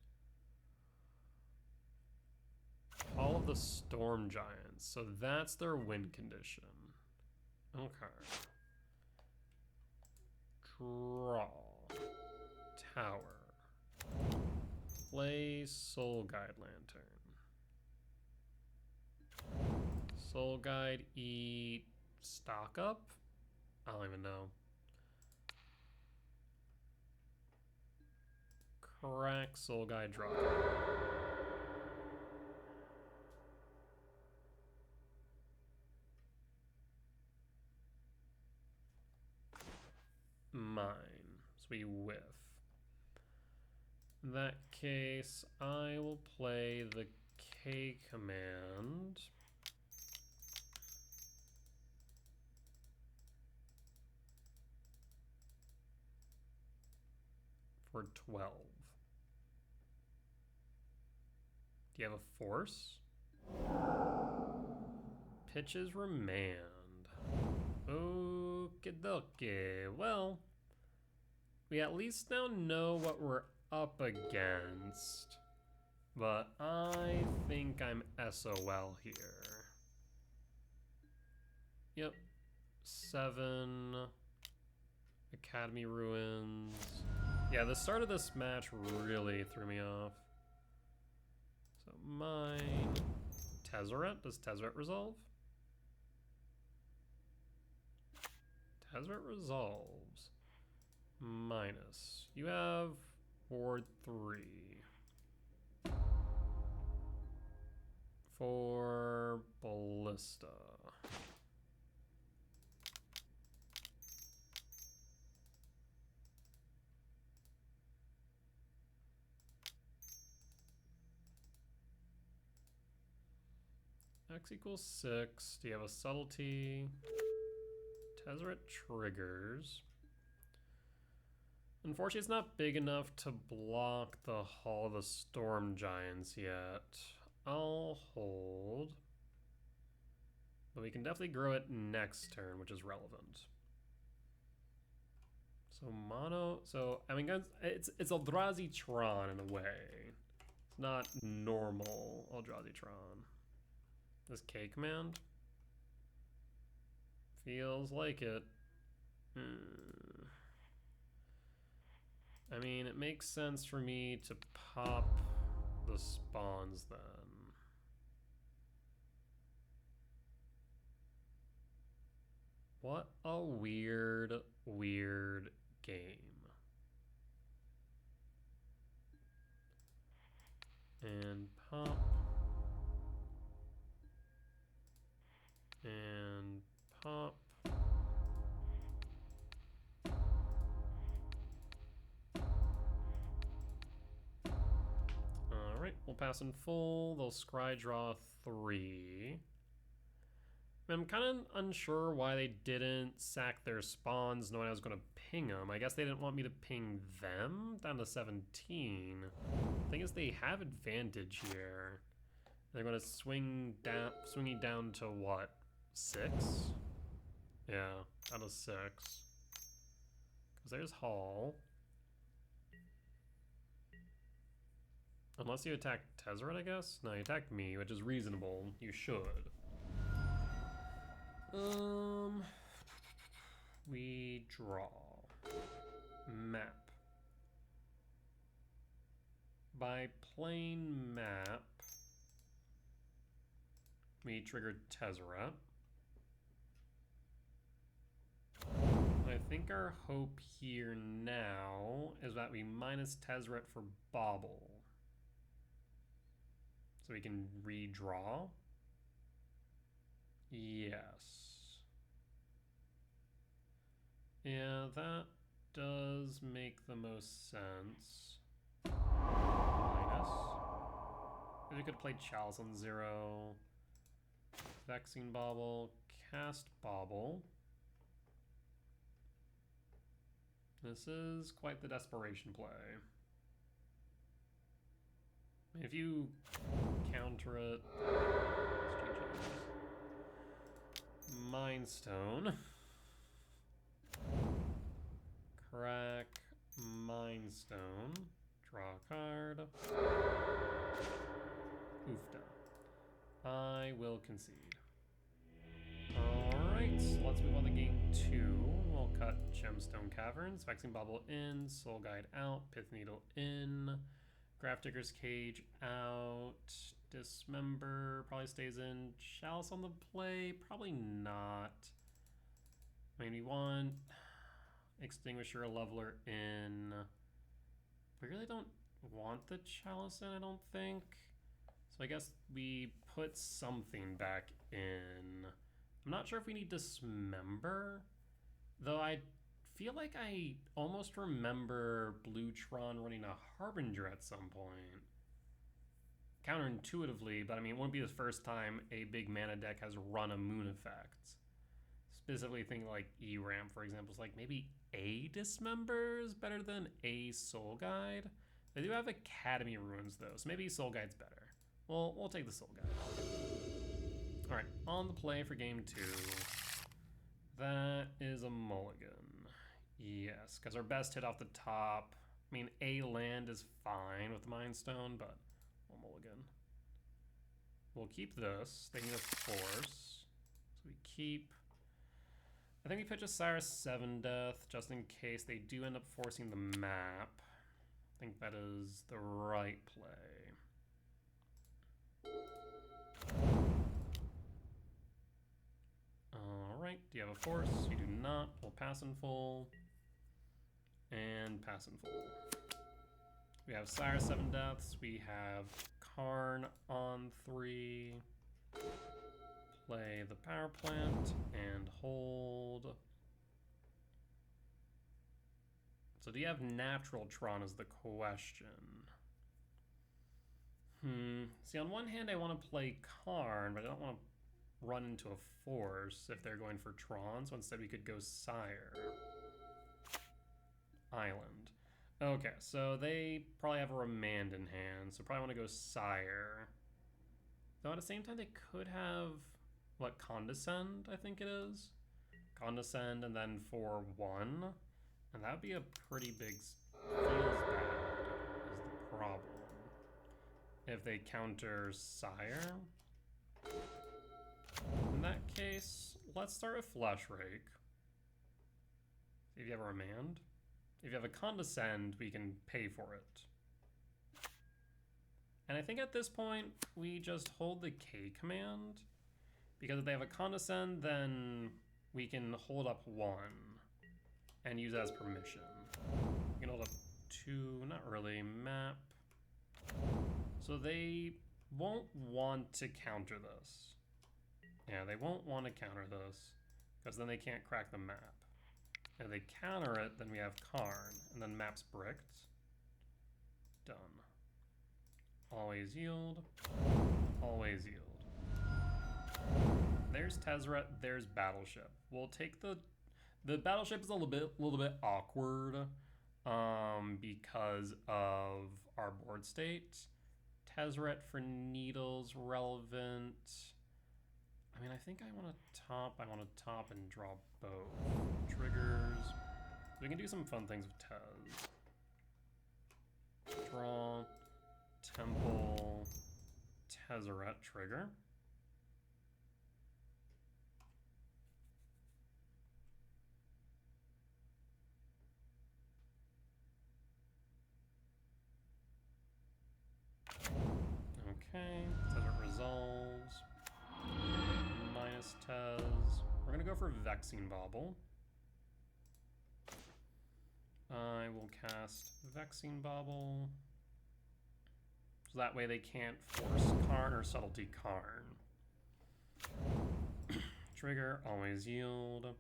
All of the Storm Giants. So that's their win condition. Okay. Draw. Tower. Play Soul Guide Lantern. Soul Guide, eat, stock up? I don't even know. Crack Soul Guide, draw. Mine. So we whiff. In that case, I will play the K command. For 12. Do you have a force? Pitches Remand. Okie dokie. Well, we at least now know what we're up against. But I think I'm SOL here. Yep. 7. Academy Ruins. Yeah, the start of this match really threw me off. So mine. Tezzeret. Does Tezzeret resolve? Tezzeret resolves. Minus. You have Ward 3. For Ballista. X equals 6. Do you have a subtlety? Tezzeret triggers. Unfortunately, it's not big enough to block the Hall of the Storm Giants yet. I'll hold. But we can definitely grow it next turn, which is relevant. So mono, so I mean it's Eldrazi Tron in a way. It's not normal Eldrazi Tron. This K command feels like it. I mean, it makes sense for me to pop the spawns then. What a weird, weird game. And pop. And pop. Alright, we'll pass in full. They'll scry draw 3. I'm kind of unsure why they didn't sack their spawns knowing I was going to ping them. I guess they didn't want me to ping them down to 17. The thing is, they have advantage here. They're going to swing you down to what? 6? Yeah, down to 6. Because there's Hall. Unless you attack Tezzeret, I guess? No, you attacked me, which is reasonable. You should. We draw. Map. By playing map, we triggered Tezzeret. I think our hope here now is that we minus Tezzeret for Bauble. So we can redraw. Yes. Yeah, that does make the most sense. Minus. We could play Chalice on 0. Vexing Bauble. Cast Bauble. This is quite the desperation play. If you counter it, Mind Stone, crack Mind Stone, draw a card, oofda. I will concede. Alright, let's move on to game 2. We'll cut Gemstone Caverns, Vexing Bauble in, Soul Guide out, Pith Needle in, Grafdigger's Cage out, Dismember probably stays in, Chalice on the play, probably not. I mean, we want Extinguisher, Leveler in. We really don't want the Chalice in, I don't think. So I guess we put something back in. I'm not sure if we need Dismember, though I feel like I almost remember Blue Tron running a Harbinger at some point. Counterintuitively, but I mean, it won't be the first time a big mana deck has run a Moon Effect. Specifically thinking like E-Ramp, for example, is like maybe a Dismember is better than a Soul Guide. They do have Academy Ruins though, so maybe Soul Guide's better. Well, we'll take the Soul Guide. Alright, on the play for game 2. That is a mulligan. Yes, because our best hit off the top. I mean, a land is fine with the Mind Stone, but we'll mulligan. We'll keep this. They need a force. So we keep. I think we pitch a Cyrus 7 Death just in case they do end up forcing the map. I think that is the right play. right? Do you have a force? You do not. We'll pass in full. And pass in full. We have Sire 7 deaths. We have Karn on 3. Play the power plant and hold. So do you have natural Tron is the question. See, on one hand I want to play Karn, but I don't want to run into a force if they're going for Tron, so instead we could go Sire. Island. Okay, so they probably have a Remand in hand, so probably want to go Sire. Though at the same time they could have, what, Condescend, I think it is? Condescend and then for 1. And that would be a pretty big, feels bad is the problem. If they counter Sire. In that case, let's start with Flesh Rake. If you have a Remand. If you have a Condescend, we can pay for it. And I think at this point, we just hold the K command. Because if they have a Condescend, then we can hold up 1 and use it as permission. We can hold up 2, not really, map. So they won't want to counter this. Yeah, they won't want to counter this, because then they can't crack the map. If they counter it, then we have Karn, and then map's bricked. Done. Always yield. Always yield. There's Tezzeret, there's Battleship. We'll take the Battleship is a little bit awkward because of our board state. Tezzeret for Needles relevant. I mean, I think I want to top and draw both. Triggers. We can do some fun things with Tez. Draw, Temple, Tezzeret trigger. Okay, Tezzeret resolves. Minus Tez. We're gonna go for Vexing Bauble. I will cast Vexing Bauble. So that way they can't force Karn or Subtlety Karn. Trigger, always yield.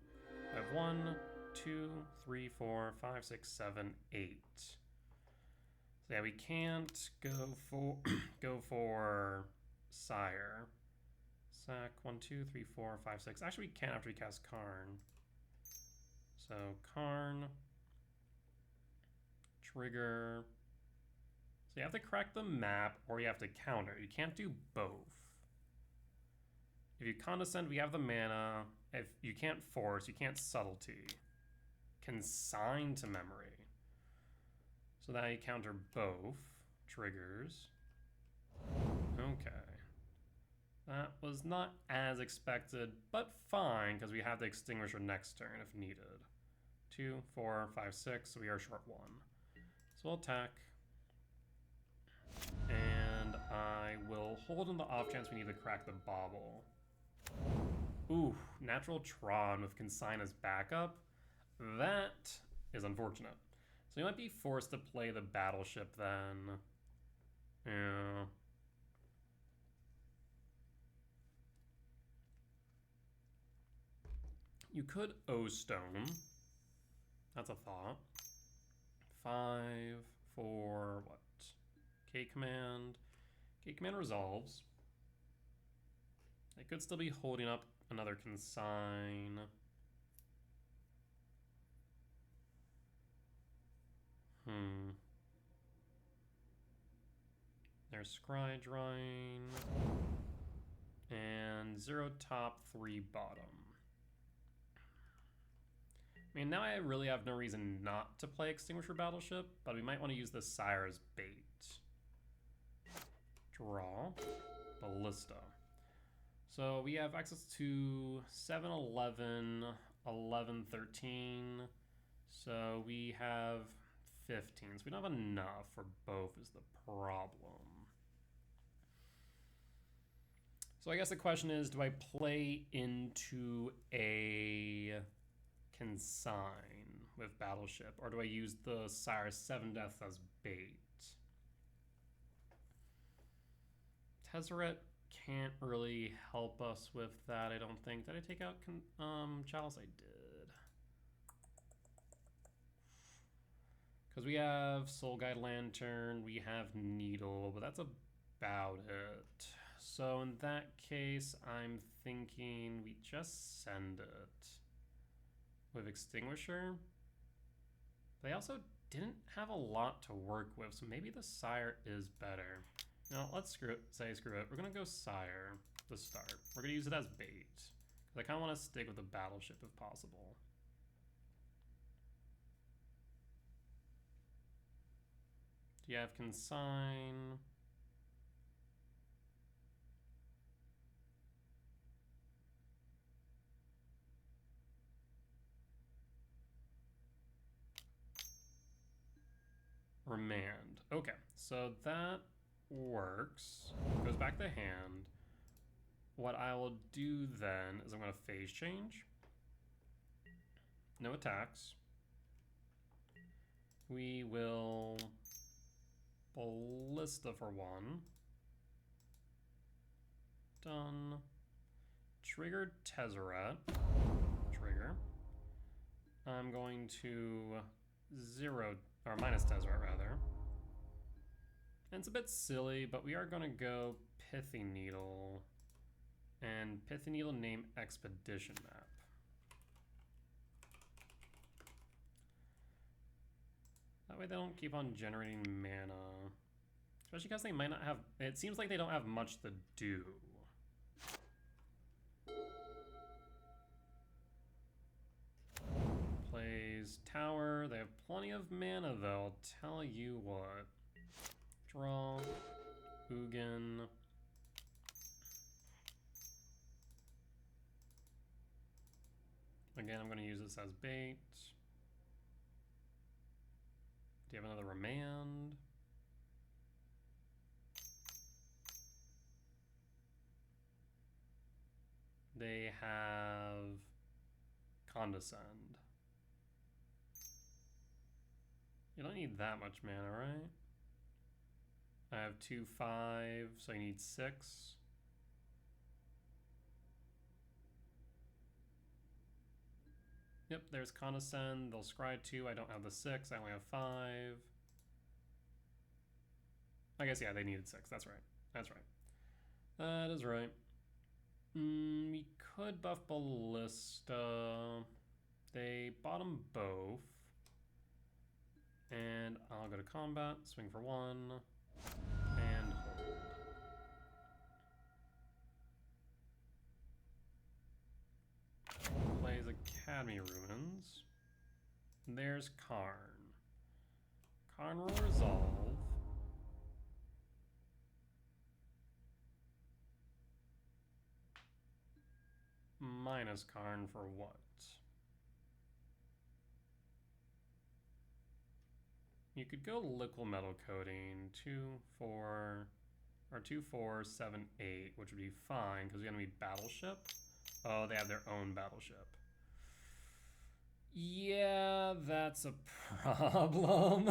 I have 1, 2, 3, 4, 5, 6, 7, 8. So yeah, we can't go for Sire. Sack 1, 2, 3, 4, 5, 6. Actually, we can after we cast Karn. So Karn, trigger. So you have to crack the map or you have to counter. You can't do both. If you Condescend, we have the mana. If you can't force, you can't Subtlety. Consign to memory. So now you counter both triggers. Okay. That was not as expected, but fine, because we have the Extinguisher next turn if needed. 2, 4, 5, 6, so we are short 1. So we'll attack. And I will hold on the off chance we need to crack the Bauble. Ooh, natural Tron with Consign as backup. That is unfortunate. So you might be forced to play the Battleship then. Yeah. You could O-Stone. That's a thought. 5, 4, what? K-Command. K-Command resolves. They could still be holding up another Consign. There's Scry Drawing. And 0 top, 3 bottom. I mean, now I really have no reason not to play Extinguisher Battleship, but we might want to use the Sire as bait. Draw. Ballista. So we have access to 7, 11, 11, 13. So we have 15. So we don't have enough for both is the problem. So I guess the question is, do I play into a consign with Battleship, or do I use the Sire 7 Death as bait? Tezzeret can't really help us with that, I don't think. Did I take out Chalice? I did. Because we have Soul Guide Lantern, we have Needle, but that's about it. So in that case, I'm thinking we just send it with Extinguisher. They also didn't have a lot to work with, so maybe the Sire is better. Now let's screw it. We're gonna go Sire to start. We're gonna use it as bait, because I kind of want to stick with the Battleship if possible. Do you have Consign? Remand. Okay, so that works. Goes back to hand. What I will do then is I'm going to phase change. No attacks. We will Ballista for 1. Done. Trigger Tezzeret. Trigger. I'm going to minus Tezzeret rather. And it's a bit silly, but we are going to go Pithy Needle and Pithy Needle name Expedition Map. That way they don't keep on generating mana. Especially because they might not have, it seems like they don't have much to do. Plays Tower, they have plenty of mana though, I'll tell you what. Draw, Ugin. Again, I'm going to use this as bait. Do you have another Remand? They have Condescend. You don't need that much mana, right? I have 2/5, so I need 6. Yep, there's Condescend. They'll scry 2. I don't have the 6. I only have 5. I guess, yeah, they needed 6. That's right. That's right. That is right. We could buff Ballista. They bottom both. And I'll go to combat, swing for 1, and hold. Plays Academy Ruins. There's Karn. Karn will resolve. Minus Karn for what? You could go liquid metal coating, 2, 4, or 2, 4, 7, 8, which would be fine because we're gonna be Battleship. Oh, they have their own Battleship. Yeah, that's a problem.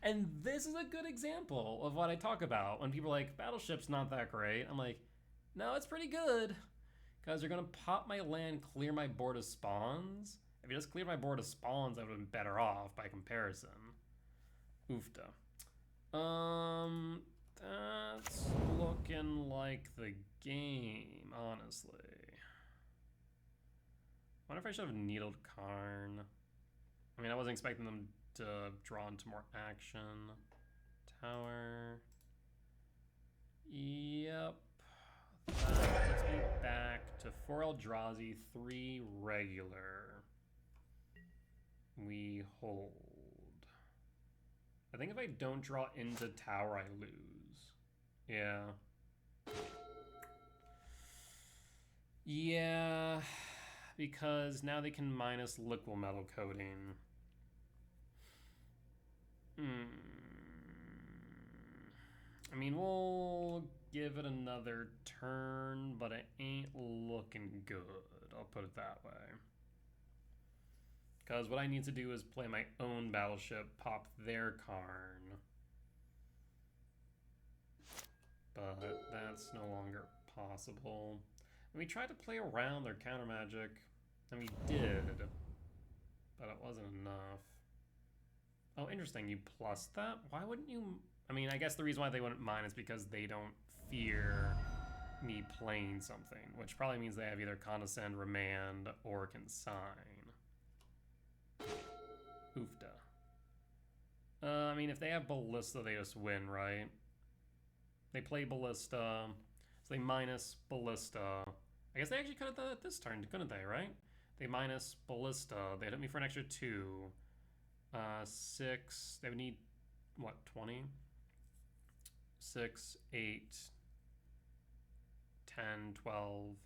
And this is a good example of what I talk about when people are like, Battleship's not that great. I'm like, no, it's pretty good. Because you're gonna pop my land, clear my board of spawns. If you just cleared my board of spawns, I would have been better off by comparison. Oofta. That's looking like the game, honestly. I wonder if I should have needled Karn. I mean, I wasn't expecting them to draw into more action. Tower. Yep. That puts me back to 4 Eldrazi, 3 regular. We hold. I think if I don't draw into tower, I lose. Yeah. Yeah, because now they can minus liquid metal coating. I mean, we'll give it another another turn, but it ain't looking good. I'll put it that way. Because what I need to do is play my own battleship, pop their Karn. But that's no longer possible. And we tried to play around their counter magic, and we did, but it wasn't enough. Oh, interesting, you plus that? Why wouldn't you? I mean, I guess the reason why they wouldn't mind is because they don't fear me playing something, which probably means they have either Condescend, Remand, or Consign. Oofda. I mean, if they have Ballista, they just win, right? They play Ballista, so they minus Ballista. I guess they actually could have done it this turn, couldn't they, right? They minus Ballista. They hit me for an extra 2. 6. They would need, what, 20? 6, 8, 10, 12,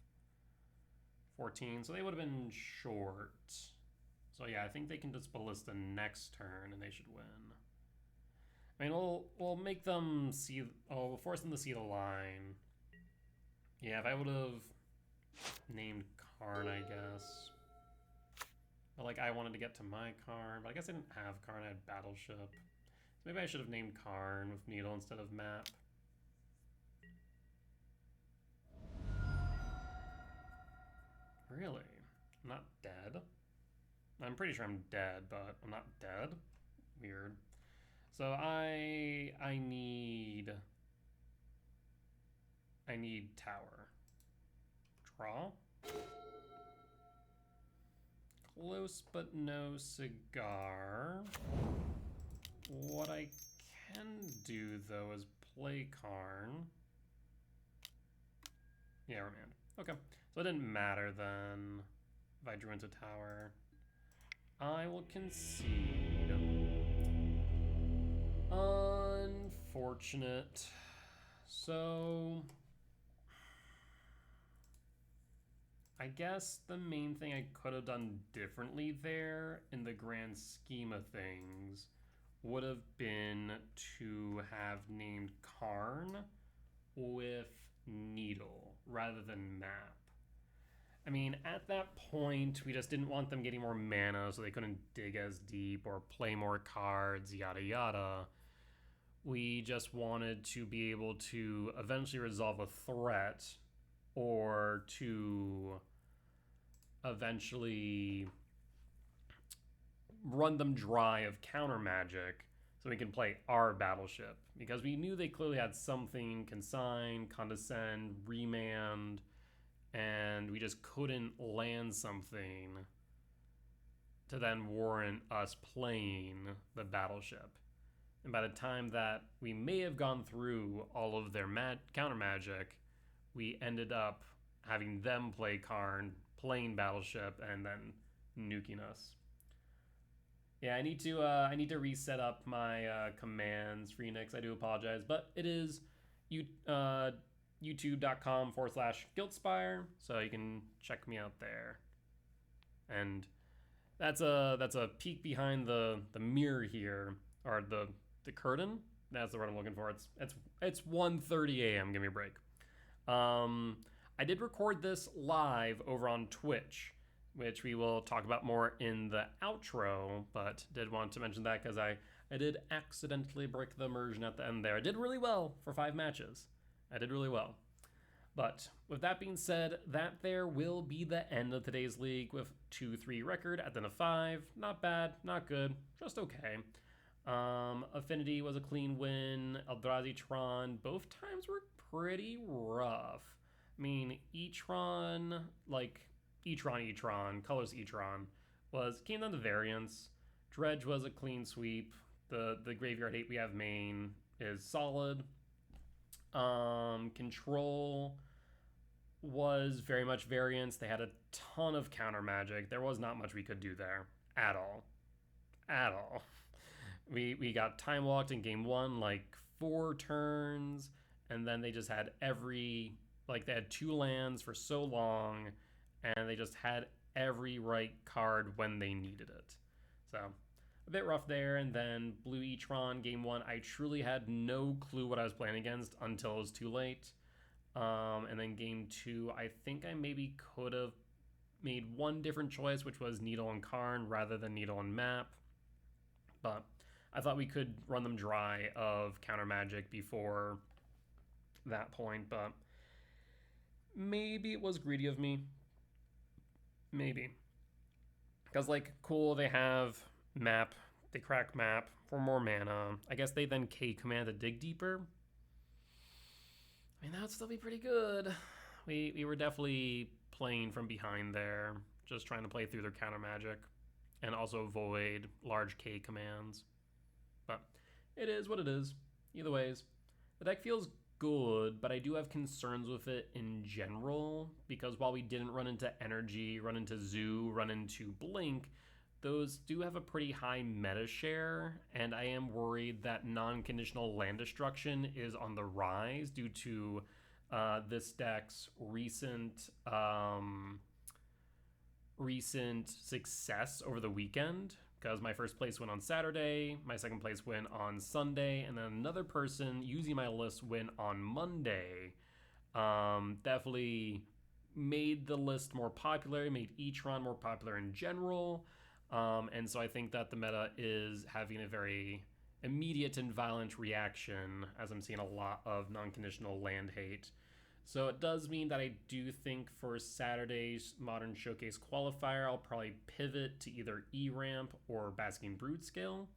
14. So they would have been short. So yeah, I think they can just Ballista next turn and they should win. I mean, we'll make them see. Oh, we'll force them to see the line. Yeah, if I would have named Karn, I guess. But like, I wanted to get to my Karn, but I guess I didn't have Karn. I had Battleship. So maybe I should have named Karn with Needle instead of Map. Really? I'm not dead? I'm pretty sure I'm dead, but I'm not dead. Weird. So I need tower. Draw. Close but no cigar. What I can do though is play Karn. Yeah, Remand. Okay. So it didn't matter then if I drew into tower. I will concede. Unfortunate. So I guess the main thing I could have done differently there in the grand scheme of things would have been to have named Karn with Needle rather than Map. I mean, at that point, we just didn't want them getting more mana so they couldn't dig as deep or play more cards, yada yada. We just wanted to be able to eventually resolve a threat or to eventually run them dry of counter magic so we can play our battleship. Because we knew they clearly had something, Consign, Condescend, Remand, and we just couldn't land something to then warrant us playing the battleship. And by the time that we may have gone through all of their counter magic, we ended up having them play Karn, playing battleship, and then nuking us. Yeah, I need to reset up my commands, Phoenix. I do apologize, but it is youtube.com/Giltspire, so you can check me out there. And that's a peek behind the mirror here, or the curtain. That's the word I'm looking for. It's 1:30 a.m. Give me a break. I did record this live over on Twitch, which we will talk about more in the outro, but did want to mention that because I did accidentally break the immersion at the end there. I did really well for 5 matches. I did really well. But with that being said, that there will be the end of today's league with 2-3 record at the end of 5. Not bad, not good, just okay. Affinity was a clean win. Eldrazi Tron, both times were pretty rough. I mean, E-Tron, Colorless E-Tron, came down to variance. Dredge was a clean sweep. The Graveyard Hate we have main is solid. Control was very much variance. They had a ton of counter magic. There was not much we could do there at all. We got time walked in game 1 like 4 turns, and then they just had they had 2 lands for so long, and they just had every right card when they needed it. So a bit rough there. And then blue E-Tron game 1, I truly had no clue what I was playing against until it was too late. And then game 2, I think I maybe could have made one different choice, which was Needle and Karn rather than Needle and Map. But I thought we could run them dry of counter magic before that point, but maybe it was greedy of me. Maybe. Because, like, cool, they have Map, they crack Map for more mana. I guess they then K command to dig deeper. I mean, that would still be pretty good. We were definitely playing from behind there, just trying to play through their counter magic and also avoid large K commands. But it is what it is. Either ways, the deck feels good, but I do have concerns with it in general, because while we didn't run into Energy, run into Zoo, run into Blink, those do have a pretty high meta share, and I am worried that non-conditional land destruction is on the rise due to this deck's recent success over the weekend. Because my first place went on Saturday, my second place went on Sunday, and then another person using my list went on Monday. Definitely made the list more popular, made each run more popular in general. And so I think that the meta is having a very immediate and violent reaction, as I'm seeing a lot of non-conditional land hate. So it does mean that I do think for Saturday's Modern Showcase qualifier, I'll probably pivot to either E-Ramp or Basking Brood Scale.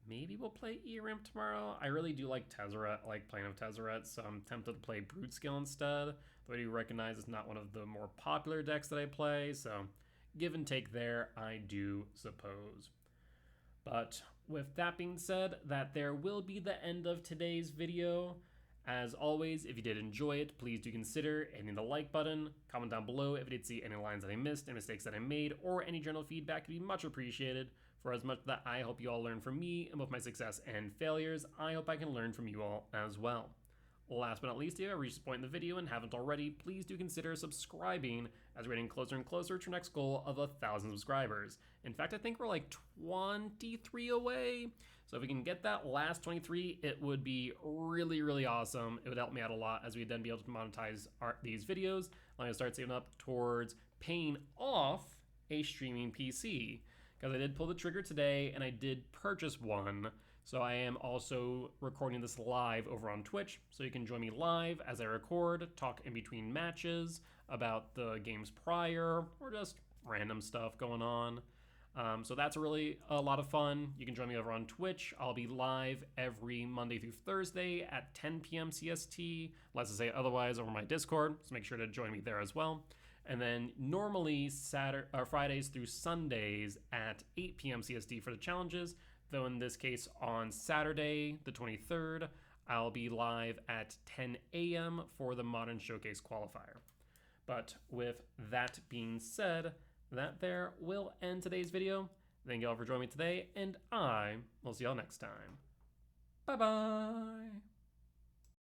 Maybe we'll play E-Ramp tomorrow. I really do like Tezzeret, I like playing with Tezzeret, so I'm tempted to play Brood Scale instead. Though I do recognize it's not one of the more popular decks that I play, so give and take there, I do suppose. But with that being said, that there will be the end of today's video. As always, if you did enjoy it, please do consider hitting the like button. Comment down below if you did see any lines that I missed, any mistakes that I made, or any general feedback would be much appreciated. For as much that I hope you all learn from me and both my success and failures, I hope I can learn from you all as well. Last but not least, if you have reached this point in the video and haven't already, please do consider subscribing, as we're getting closer and closer to our next goal of 1,000 subscribers. In fact, I think we're like 23 away. So if we can get that last 23, it would be really, really awesome. It would help me out a lot, as we'd then be able to monetize these videos. I'm going to start saving up towards paying off a streaming PC, because I did pull the trigger today and I did purchase one. So I am also recording this live over on Twitch, so you can join me live as I record, talk in between matches about the games prior, or just random stuff going on. So that's really a lot of fun. You can join me over on Twitch. I'll be live every Monday through Thursday at 10 p.m. CST, unless I say otherwise over my Discord, so make sure to join me there as well. And then normally Fridays through Sundays at 8 p.m. CST for the challenges, though in this case on Saturday, the 23rd, I'll be live at 10 a.m. for the Modern Showcase qualifier. But with that being said, that there will end today's video. Thank you all for joining me today, and I will see y'all next time. Bye-bye!